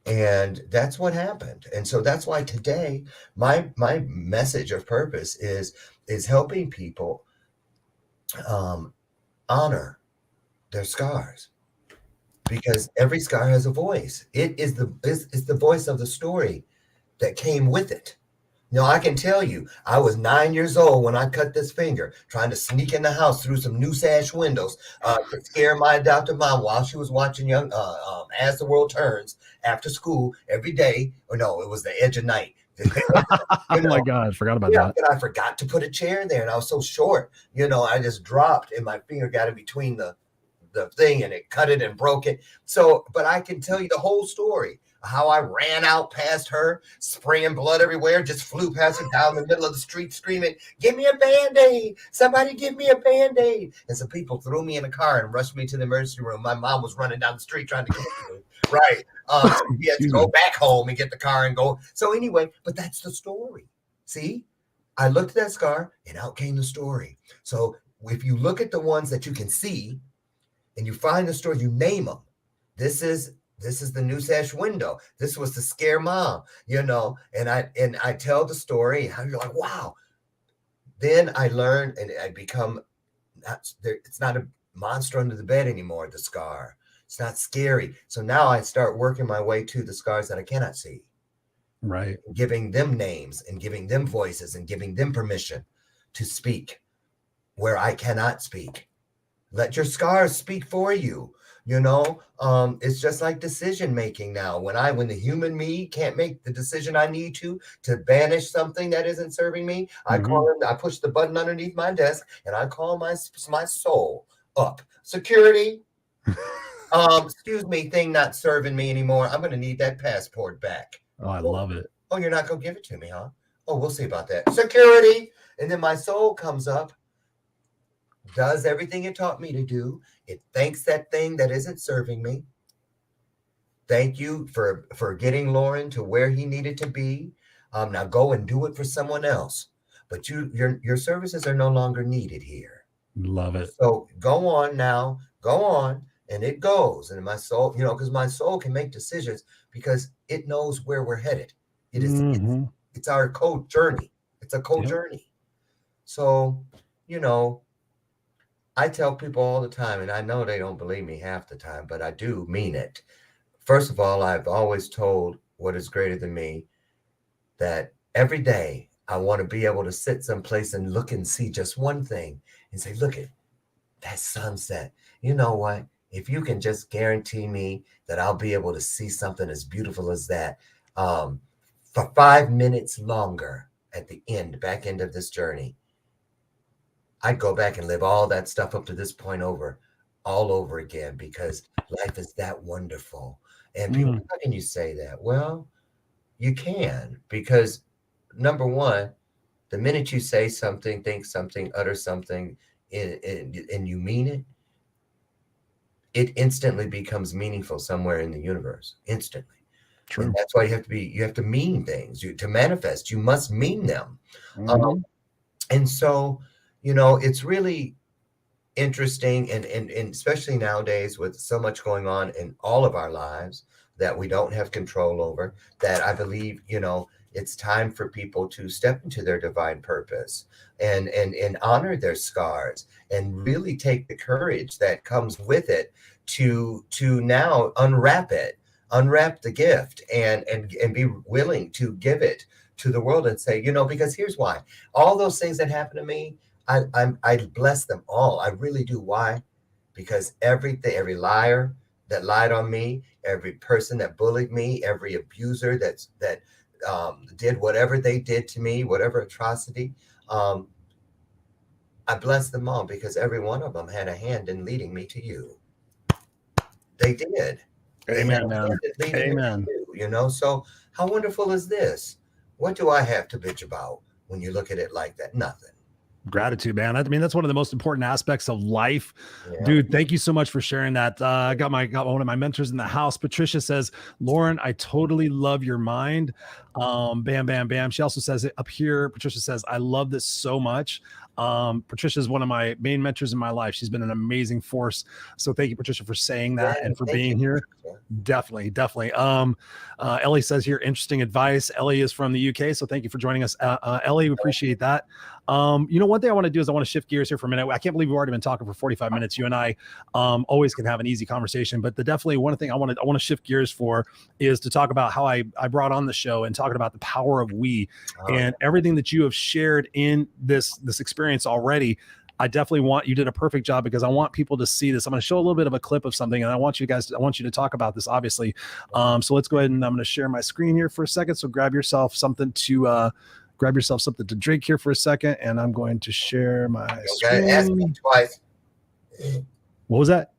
And that's what happened. And so that's why today my message of purpose is helping people honor their scars, because every scar has a voice. It is the voice of the story that came with it. I can tell you, I was 9 years old when I cut this finger, trying to sneak in the house through some new sash windows to scare my adopted mom while she was watching As the World Turns after school every day. Or no, it was The Edge of Night. Oh my God, I forgot about that. And I forgot to put a chair in there, and I was so short. I just dropped, and my finger got in between the thing, and it cut it and broke it. So, but I can tell you the whole story. How I ran out past her, spraying blood everywhere, just flew past her down the middle of the street screaming, "Give me a Band-Aid! Somebody give me a Band-Aid!" And some people threw me in a car and rushed me to the emergency room. My mom was running down the street trying to get me. Right. So we had to go back home and get the car and go. So anyway, but that's the story. See? I looked at that scar and out came the story. So if you look at the ones that you can see and you find the story, you name them. This is the new sash window. This was to scare mom, and I tell the story, how you're like, wow. Then I learn and I become it's not a monster under the bed anymore, the scar. It's not scary. So now I start working my way to the scars that I cannot see. Right. Giving them names and giving them voices and giving them permission to speak where I cannot speak. Let your scars speak for you. It's just like decision making now. When the human me can't make the decision I need to banish something that isn't serving me, I push the button underneath my desk and I call my soul up. Security, excuse me, thing not serving me anymore. I'm going to need that passport back. Oh, I love it. Oh, you're not going to give it to me, huh? Oh, we'll see about that. Security. And then my soul comes up, does everything it taught me to do. It thanks that thing that isn't serving me. Thank you for getting Loren to where he needed to be. Now go and do it for someone else. But your services are no longer needed here. Love it. So go on now. Go on. And it goes. And my soul, because my soul can make decisions because it knows where we're headed. It is it's our journey. It's a journey. So, I tell people all the time, and I know they don't believe me half the time, but I do mean it. First of all, I've always told what is greater than me that every day I want to be able to sit someplace and look and see just one thing and say, look at that sunset. You know what? If you can just guarantee me that I'll be able to see something as beautiful as that for 5 minutes longer at the back end of this journey, I'd go back and live all that stuff up to this point all over again, because life is that wonderful. And people, how can you say that? Well, you can, because number one, the minute you say something, think something, utter something, and you mean it, it instantly becomes meaningful somewhere in the universe, instantly. True. And that's why you have to mean things. To manifest, you must mean them. And so, it's really interesting, and especially nowadays with so much going on in all of our lives that we don't have control over, that I believe, it's time for people to step into their divine purpose and honor their scars and really take the courage that comes with it to now unwrap the gift and be willing to give it to the world and say, because here's why. All those things that happen to me, I bless them all. I really do. Why? Because every liar that lied on me, every person that bullied me, every abuser that did whatever they did to me, whatever atrocity, I bless them all, because every one of them had a hand in leading me to you. They did. Amen, man. Amen. You know, so how wonderful is this? What do I have to bitch about when you look at it like that? Nothing. Gratitude, man. I mean, that's one of the most important aspects of life. Yeah. Dude, thank you so much for sharing that. I got one of my mentors in the house. Patricia says, Loren, I totally love your mind. Bam, bam, bam. She also says it up here. Patricia says, I love this so much. Patricia is one of my main mentors in my life. She's been an amazing force. So thank you, Patricia, for saying that and for being here. Definitely. Ellie says here, interesting advice. Ellie is from the UK. So thank you for joining us. Ellie, we appreciate that. You know, one thing I want to do is I want to shift gears here for a minute. I can't believe we've already been talking for 45 minutes. You and I always can have an easy conversation, but definitely one thing I want to shift gears for is to talk about how I brought on the show and talking about the power of we and everything that you have shared in this experience already. I definitely want, you did a perfect job because I want people to see this. I'm going to show a little bit of a clip of something and I want you to talk about this, obviously. So let's go ahead and I'm going to share my screen here for a second. So grab yourself something to drink here for a second. And I'm going to share my screen. Ask me twice. What was that?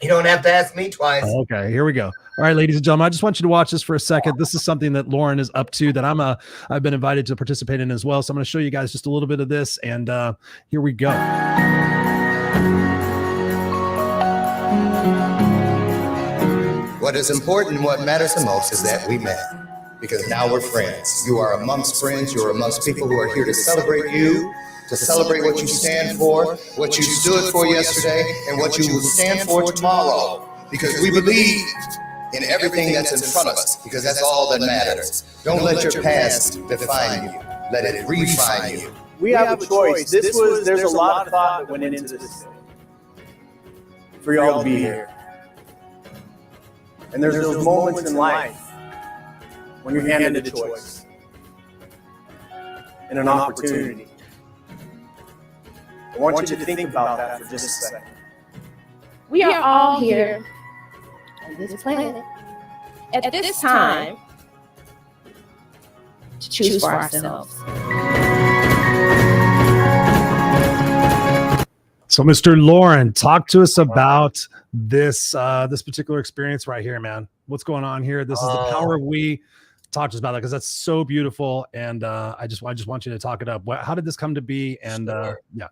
You don't have to ask me twice. Okay, here we go. All right, ladies and gentlemen, I just want you to watch this for a second. This is something that Loren is up to that I've been invited to participate in as well. So I'm going to show you guys just a little bit of this, and here we go. What is important and what matters the most is that we met, because now we're friends. You are amongst friends. You are amongst people who are here to celebrate you, to celebrate what you stand for, what you stood for yesterday, and what you will stand for tomorrow. Because we believe in everything that's in front of us, because that's all that matters. Don't let your past define you. Let it refine you. We have a choice. There's a lot of thought that went into this for y'all to be here. And there's those moments in life when you're handed a choice and an opportunity. I want you to think about that for just a second. We are all here on this planet at this time to choose for ourselves. So, Mr. Loren, talk to us about this particular experience right here, man. What's going on here? This is the power of we. Talk to us about that because that's so beautiful, and I just want you to talk it up. How did this come to be? And yeah.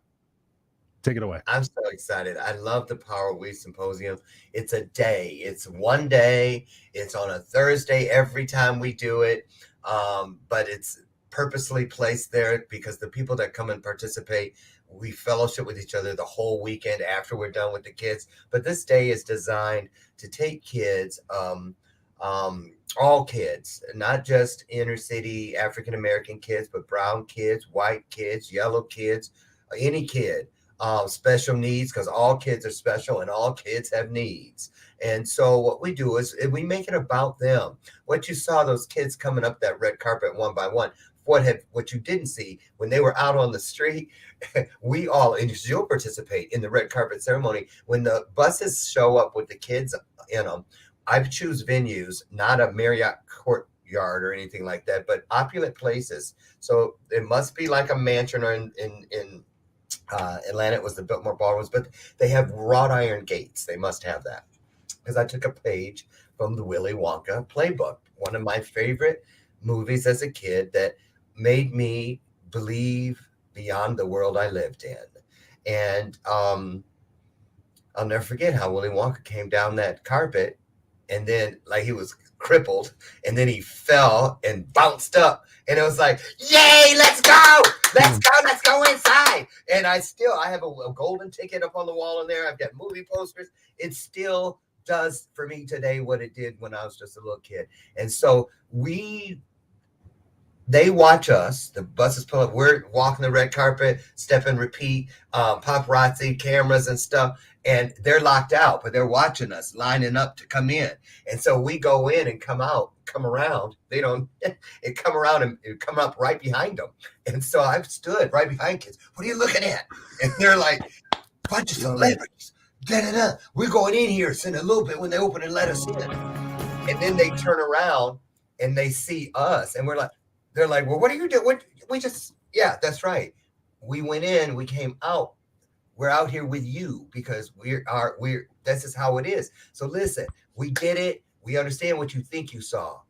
Take it away. I'm so excited. I love the Power We Symposium. It's a day. It's one day. It's on a Thursday every time we do it. But it's purposely placed there because the people that come and participate, we fellowship with each other the whole weekend after we're done with the kids. But this day is designed to take kids, all kids, not just inner city African-American kids, but brown kids, white kids, yellow kids, any kid. Special needs, because all kids are special and all kids have needs. And so what we do is we make it about them. What you saw those kids coming up that red carpet one by one, what you didn't see when they were out on the street, we all, and you'll participate in the red carpet ceremony, when the buses show up with the kids in them. I choose venues, not a Marriott courtyard or anything like that, but opulent places. So it must be like a mansion or in Atlanta, it was the Biltmore Ballrooms, but they have wrought iron gates. They must have that. Because I took a page from the Willy Wonka playbook, one of my favorite movies as a kid that made me believe beyond the world I lived in. And I'll never forget how Willy Wonka came down that carpet and then like he was crippled and then he fell and bounced up. And it was like, yay, let's go. Let's go inside. And I have a golden ticket up on the wall in there. I've got movie posters. It still does for me today what it did when I was just a little kid. And so they watch us, the buses pull up, we're walking the red carpet, step and repeat, paparazzi, cameras and stuff. And they're locked out, but they're watching us, lining up to come in. And so we go in and come around. They don't come around and come up right behind them. And so I stood right behind kids. What are you looking at? And they're like, bunch of celebrities. Da-da-da. We're going in here in a little bit when they open and let us in. And then they turn around and they see us. And they're like, well, what are you doing? Yeah, that's right. We went in, we came out. we're out here with you because this is how it is. So listen, we get it. We understand what you think you saw.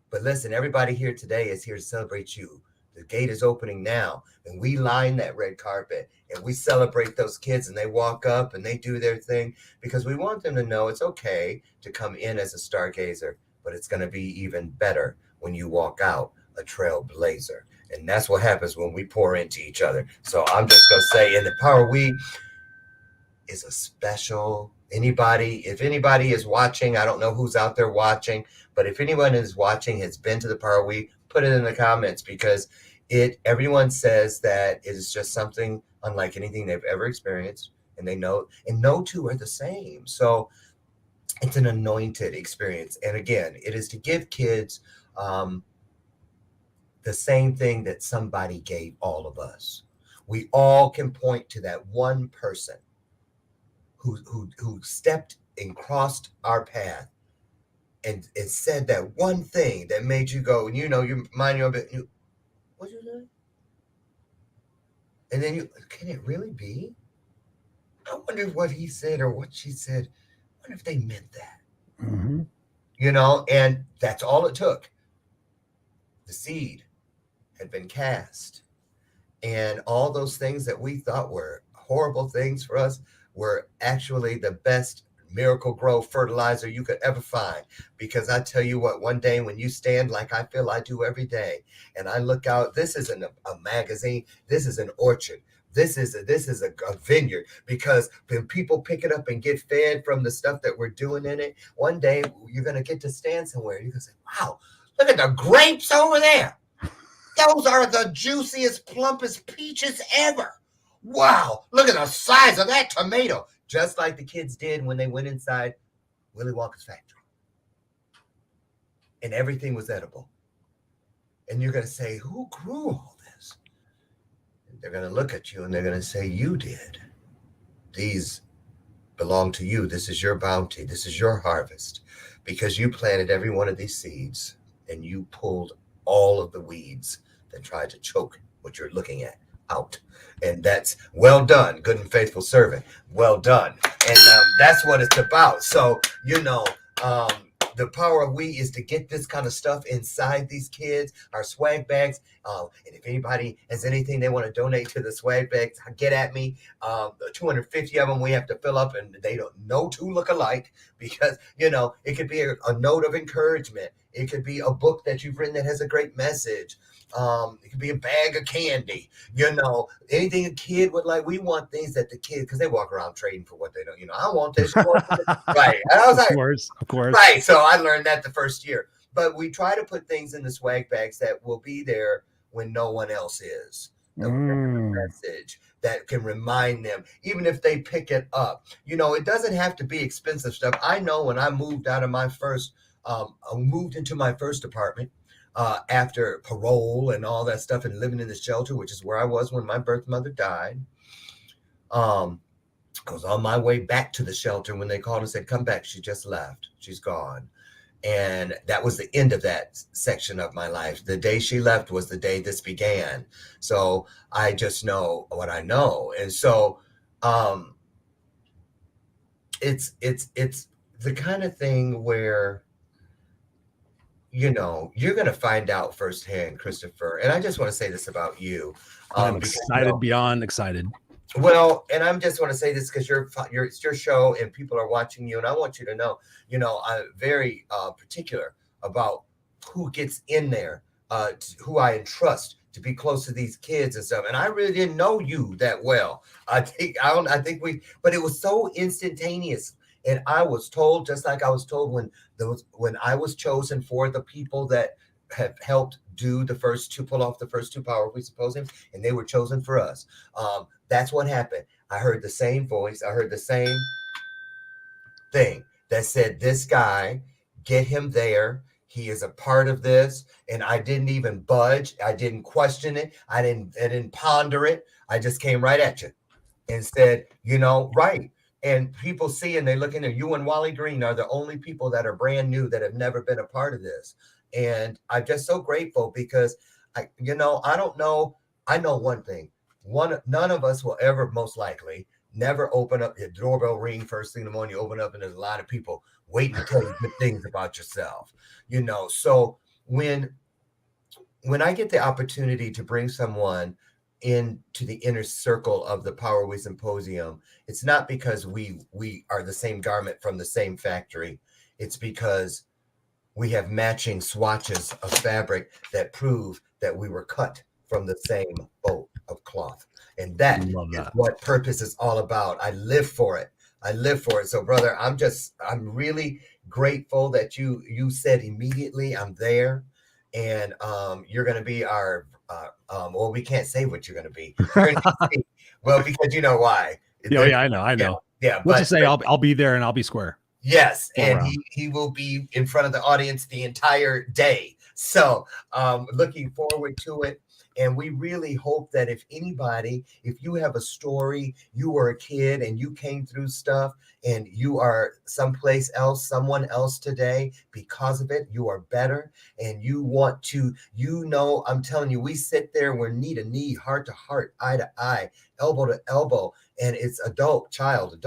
But listen, everybody here today is here to celebrate you. The gate is opening now, and we line that red carpet, and we celebrate those kids, and they walk up and they do their thing because we want them to know it's okay to come in as a stargazer, but it's going to be even better when you walk out a trailblazer. And that's what happens when we pour into each other. So I'm just going to say, in the Power We is a special. If anybody is watching, I don't know who's out there watching, but if anyone is watching has been to the Power We, put it in the comments, because everyone says that it is just something unlike anything they've ever experienced, and they know, and no two are the same. So it's an anointed experience. And again, it is to give kids the same thing that somebody gave all of us. We all can point to that one person who stepped and crossed our path and said that one thing that made you go, and you mind your bit, what'd you say? And then can it really be? I wonder what he said or what she said. I wonder if they meant that. Mm-hmm. And that's all it took. The seed had been cast, and all those things that we thought were horrible things for us were actually the best miracle grow fertilizer you could ever find. Because I tell you what, one day when you stand like I feel I do every day, and I look out, this isn't a magazine, this is an orchard. This is a vineyard, because when people pick it up and get fed from the stuff that we're doing in it, one day you're going to get to stand somewhere and you can say, wow, look at the grapes over there. Those are the juiciest, plumpest peaches ever. Wow, look at the size of that tomato. Just like the kids did when they went inside Willy Wonka's factory. And everything was edible. And you're going to say, who grew all this? And they're going to look at you and they're going to say, you did. These belong to you. This is your bounty. This is your harvest. Because you planted every one of these seeds and you pulled all of the weeds that tried to choke what you're looking at out. And that's well done, good and faithful servant. Well done. And that's what it's about. So, the Power of We is to get this kind of stuff inside these kids, our swag bags. And if anybody has anything they want to donate to the swag bags, get at me. 250 of them we have to fill up, and they don't no two look alike, because, it could be a note of encouragement. It could be a book that you've written that has a great message. It could be a bag of candy, anything a kid would like. We want things that the kids, because they walk around trading for what they don't, I want this. Right. And I was like, of course. Right. So I learned that the first year. But we try to put things in the swag bags that will be there when no one else is. A message that can remind them, even if they pick it up. It doesn't have to be expensive stuff. I know when I moved out of my first, moved into my first apartment, after parole and all that stuff, and living in the shelter, which is where I was when my birth mother died. I was on my way back to the shelter when they called and said, come back. She just left. She's gone. And that was the end of that section of my life. The day she left was the day this began. So I just know what I know. And so it's the kind of thing where, you're going to find out firsthand, Christopher. And I just want to say this about you. I'm excited, beyond excited. Well, and I just want to say this because it's your show and people are watching you. And I want you to know, I'm very particular about who gets in there, who I entrust to be close to these kids and stuff. And I really didn't know you that well. But it was so instantaneous. And I was told, just like I was told when I was chosen for the people that have helped do pull off the first two Power We Symposiums, and they were chosen for us. That's what happened. I heard the same voice. I heard the same thing that said, this guy, get him there. He is a part of this. And I didn't even budge. I didn't question it. I didn't ponder it. I just came right at you and said, right. And people see and they look in there. You and Wally Green are the only people that are brand new that have never been a part of this. And I'm just so grateful because I don't know. I know one thing. None of us will ever most likely Never open up your doorbell ring first thing in the morning. You open up and there's a lot of people waiting to tell you good things about yourself. So when I get the opportunity to bring someone into the inner circle of the Power We Symposium, it's not because we are the same garment from the same factory. It's because we have matching swatches of fabric that prove that we were cut from the same boat of cloth. And that is what purpose is all about. I live for it. So brother, I'm really grateful that you said immediately, I'm there. And you're going to be our, well, we can't say what you're going to be. Well, because you know why. I know. Yeah. Let's just say I'll be there and I'll be square. Yes. And he will be in front of the audience the entire day. So looking forward to it. And we really hope that if you have a story, you were a kid and you came through stuff and you are someplace else, someone else today, because of it, you are better. And you want to, I'm telling you, we sit there, we're knee to knee, heart to heart, eye to eye, elbow to elbow. And it's adult, child.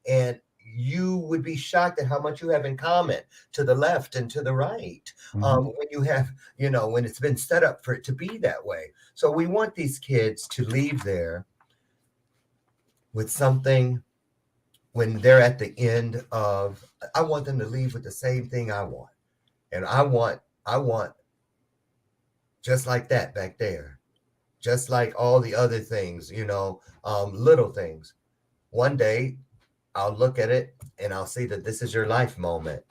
And you would be shocked at how much you have in common to the left and to the right. When you have, when it's been set up for it to be that way. So we want these kids to leave there with something when they're at the end of, I want them to leave with the same thing I want. And I want just like that back there, just like all the other things, little things. One day, I'll look at it and I'll see that this is your life moment,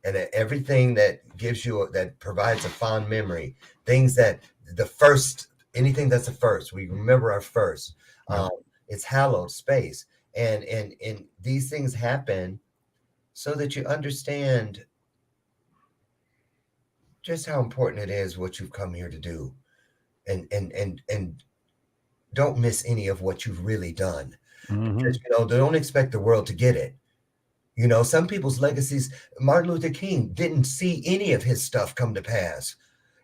and that everything that gives you, that provides a fond memory, things that anything that's a first, we remember our first. It's hallowed space, and these things happen so that you understand just how important it is what you've come here to do, and don't miss any of what you've really done. Because, they don't expect the world to get it. Some people's legacies, Martin Luther King didn't see any of his stuff come to pass.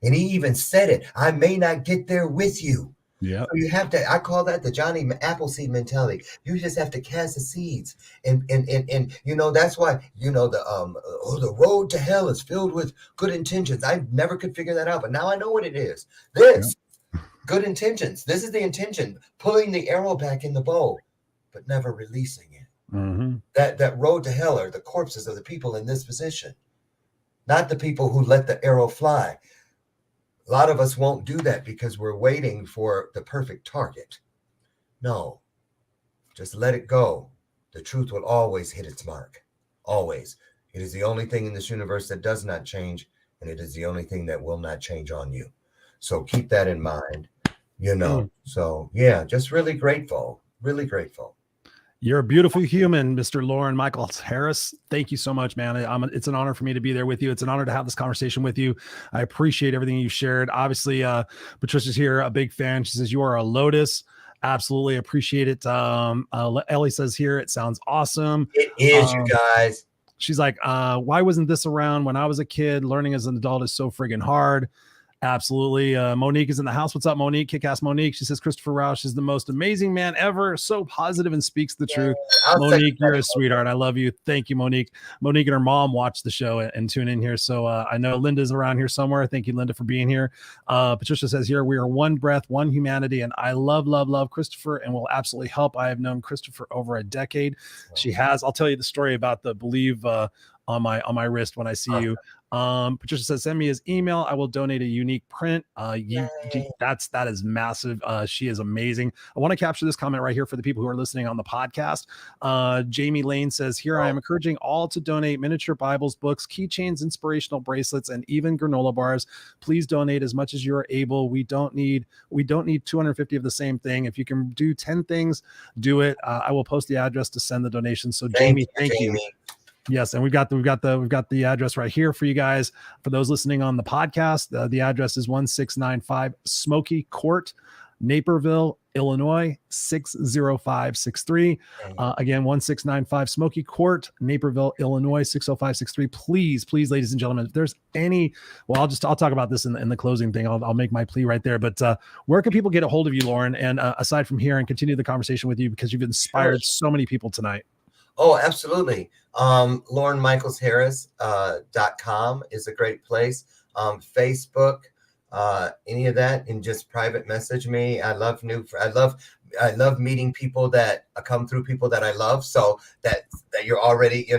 And he even said it, I may not get there with you. Yeah. So you have to, I call that the Johnny Appleseed mentality. You just have to cast the seeds. And that's why, the road to hell is filled with good intentions. I never could figure that out, but now I know what it is. Good intentions. This is the intention, pulling the arrow back in the bow, but never releasing it. That road to hell are the corpses of the people in this position, not the people who let the arrow fly. A lot of us won't do that because we're waiting for the perfect target. No, just let it go. The truth will always hit its mark. Always. It is the only thing in this universe that does not change, and it is the only thing that will not change on you. So keep that in mind, So yeah, just really grateful. You're a beautiful human, Mr. Loren Michaels Harris. Thank you so much, man. It's an honor for me to be there with you. It's an honor to have this conversation with you. I appreciate everything you shared. Obviously, Patricia's here, a big fan. She says, you are a lotus. Absolutely appreciate it. Ellie says here, it sounds awesome. It is, you guys. She's like, why wasn't this around when I was a kid? Learning as an adult is so friggin' hard. Absolutely. Monique is in the house. What's up, Monique? Kick-ass Monique. She says, Christopher Rausch is the most amazing man ever. So positive and speaks the truth. Monique, you're a sweetheart. I love you. Thank you, Monique. Monique and her mom watch the show and tune in here. So I know Linda's around here somewhere. Thank you, Linda, for being here. Patricia says here, we are one breath, one humanity. And I love Christopher and will absolutely help. I have known Christopher over a decade. She has. I'll tell you the story about the believe on my wrist when I see you. Patricia says, send me his email. I will donate a unique print. That is massive. She is amazing. I want to capture this comment right here for the people who are listening on the podcast. Jamie Lane says, here I am encouraging all to donate miniature Bibles, books, keychains, inspirational bracelets, and even granola bars. Please donate as much as you are able. We don't need 250 of the same thing. If you can do 10 things, do it. I will post the address to send the donation. So Jamie, thank you. Yes, and we've got the address right here for you guys. For those listening on the podcast, the address is 1695 Smoky Court, Naperville, Illinois 60563. Again, 1695 Smoky Court, Naperville, Illinois 60563. Please, ladies and gentlemen, if there's any, well, I'll talk about this in the closing thing. I'll make my plea right there. But where can people get a hold of you, Loren? And aside from here, and continue the conversation with you, because you've inspired so many people tonight. Oh, absolutely. Loren Michaels Harris .com is a great place. Facebook, any of that, and just private message me. I love meeting people that come through, people that I love. So that you're already,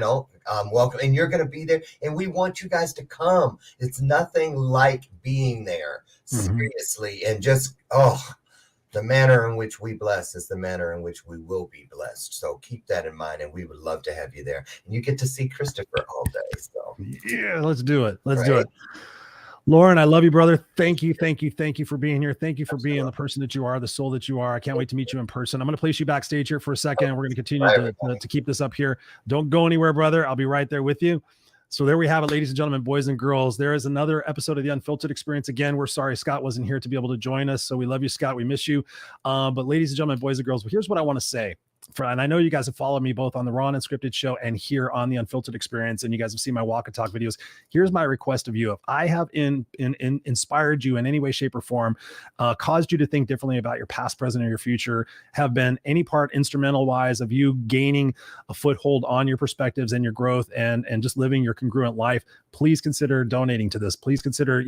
welcome, and you're going to be there. And we want you guys to come. It's nothing like being there, seriously. And just, the manner in which we bless is the manner in which we will be blessed. So keep that in mind, and we would love to have you there. And you get to see Christopher all day. So yeah, let's do it. Let's do it. Loren, I love you, brother. Thank you for being here. Thank you for being the person that you are, the soul that you are. I can't wait to meet you in person. I'm going to place you backstage here for a second. We're going to continue to keep this up here. Don't go anywhere, brother. I'll be right there with you. So there we have it, ladies and gentlemen, boys and girls. There is another episode of the Unfiltered Experience. Again, we're sorry Scott wasn't here to be able to join us. So we love you, Scott. We miss you. But ladies and gentlemen, boys and girls, here's what I want to say. And I know you guys have followed me both on the Raw and Unscripted show and here on the Unfiltered Experience, and you guys have seen my walk and talk videos. Here's my request of you. If I have inspired you in any way, shape, or form, caused you to think differently about your past, present, or your future, have been any part instrumental wise of you gaining a foothold on your perspectives and your growth and just living your congruent life, please consider donating to this. Please consider,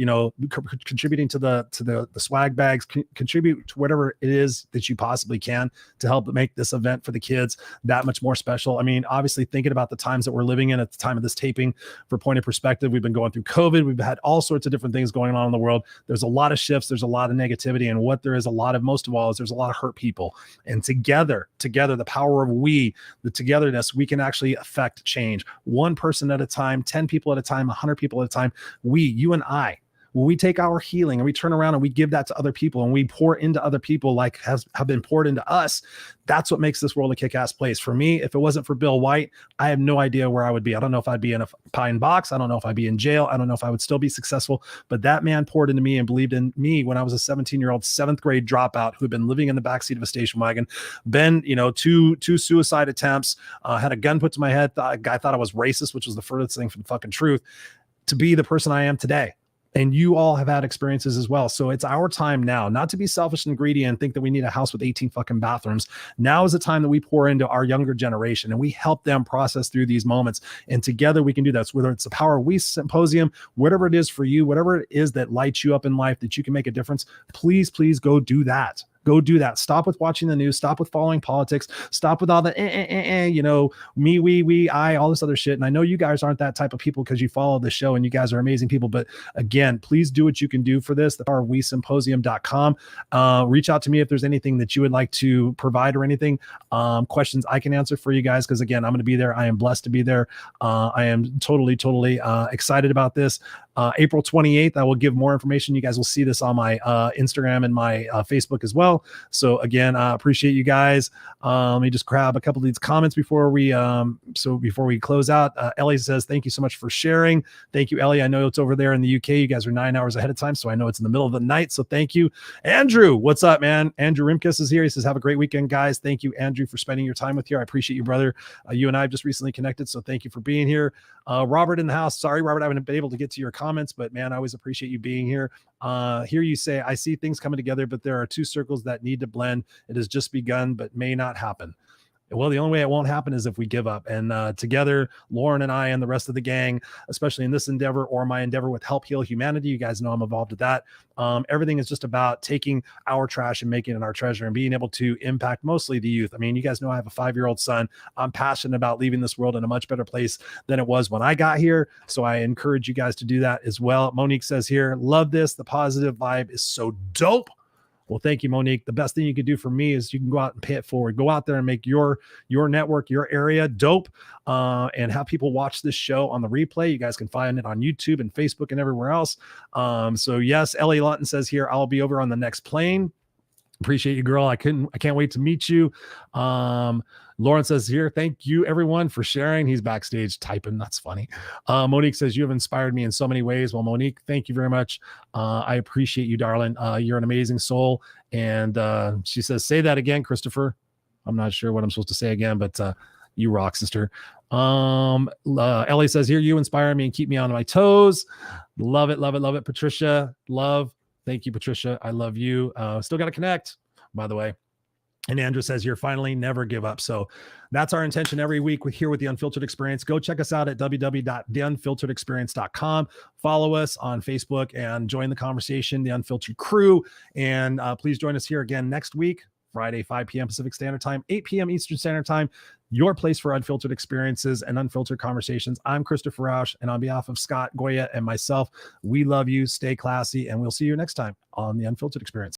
contributing to the swag bags, contribute to whatever it is that you possibly can to help make this event for the kids that much more special. I mean, obviously thinking about the times that we're living in at the time of this taping, for point of perspective, we've been going through COVID. We've had all sorts of different things going on in the world. There's a lot of shifts. There's a lot of negativity. And what there is a lot of, most of all, is there's a lot of hurt people. And together, the power of the togetherness, we can actually affect change. One person at a time, 10 people at a time, 100 people at a time. You and I, when we take our healing and we turn around and we give that to other people and we pour into other people like have been poured into us, that's what makes this world a kick-ass place. For me, if it wasn't for Bill White, I have no idea where I would be. I don't know if I'd be in a pine box. I don't know if I'd be in jail. I don't know if I would still be successful. But that man poured into me and believed in me when I was a 17-year-old, 7th grade dropout who had been living in the backseat of a station wagon, been, two suicide attempts, had a gun put to my head. A guy thought I was racist, which was the furthest thing from the fucking truth, to be the person I am today. And you all have had experiences as well. So it's our time now, not to be selfish and greedy and think that we need a house with 18 fucking bathrooms. Now is the time that we pour into our younger generation and we help them process through these moments. And together we can do that. So whether it's the Power We Symposium, whatever it is for you, whatever it is that lights you up in life, that you can make a difference, please go do that. Go do that. Stop with watching the news. Stop with following politics. Stop with all the, me, we, I, all this other shit. And I know you guys aren't that type of people because you follow the show and you guys are amazing people. But again, please do what you can do for this. thepowerwesymposium.com. Reach out to me if there's anything that you would like to provide or anything. Questions I can answer for you guys. Because again, I'm going to be there. I am blessed to be there. I am totally excited about this. April 28th, I will give more information. You guys will see this on my Instagram and my Facebook as well. So again, I appreciate you guys. Let me just grab a couple of these comments before we close out. Ellie says, thank you so much for sharing. Thank you, Ellie. I know it's over there in the UK. You guys are 9 hours ahead of time, so I know it's in the middle of the night. So thank you. Andrew, what's up, man? Andrew Rimkus is here. He says, have a great weekend, guys. Thank you, Andrew, for spending your time with here. I appreciate you, brother. You and I have just recently connected, so thank you for being here. Robert in the house. Sorry, Robert, I haven't been able to get to your comments, but man, I always appreciate you being here. Here you say, I see things coming together, but there are two circles that need to blend. It has just begun, but may not happen. Well, the only way it won't happen is if we give up. And together, Loren and I and the rest of the gang, especially in this endeavor or my endeavor with Help Heal Humanity, you guys know I'm involved with that. Everything is just about taking our trash and making it our treasure and being able to impact mostly the youth. I mean, you guys know I have a 5-year-old son. I'm passionate about leaving this world in a much better place than it was when I got here. So I encourage you guys to do that as well. Monique says here, love this. The positive vibe is so dope. Well, thank you, Monique. The best thing you can do for me is you can go out and pay it forward. Go out there and make your network, your area dope, and have people watch this show on the replay. You guys can find it on YouTube and Facebook and everywhere else. So yes, Ellie Lawton says here, I'll be over on the next plane. Appreciate you, girl. I can't wait to meet you. Lauren says here, thank you everyone for sharing. He's backstage typing. That's funny. Monique says, you have inspired me in so many ways. Well, Monique, thank you very much. I appreciate you, darling. You're an amazing soul. And she says, say that again, Christopher. I'm not sure what I'm supposed to say again, but you rock, sister. Ellie says here, you inspire me and keep me on my toes. Love it, love it, love it. Patricia, love. Thank you, Patricia. I love you. Still got to connect, by the way. And Andrew says here, finally, never give up. So that's our intention every week with the Unfiltered Experience. Go check us out at www.theunfilteredexperience.com. Follow us on Facebook and join the conversation, the Unfiltered crew. And please join us here again next week, Friday, 5 p.m. Pacific Standard Time, 8 p.m. Eastern Standard Time, your place for unfiltered experiences and unfiltered conversations. I'm Christopher Rausch, and on behalf of Scott, Goyette, and myself, we love you. Stay classy, and we'll see you next time on the Unfiltered Experience.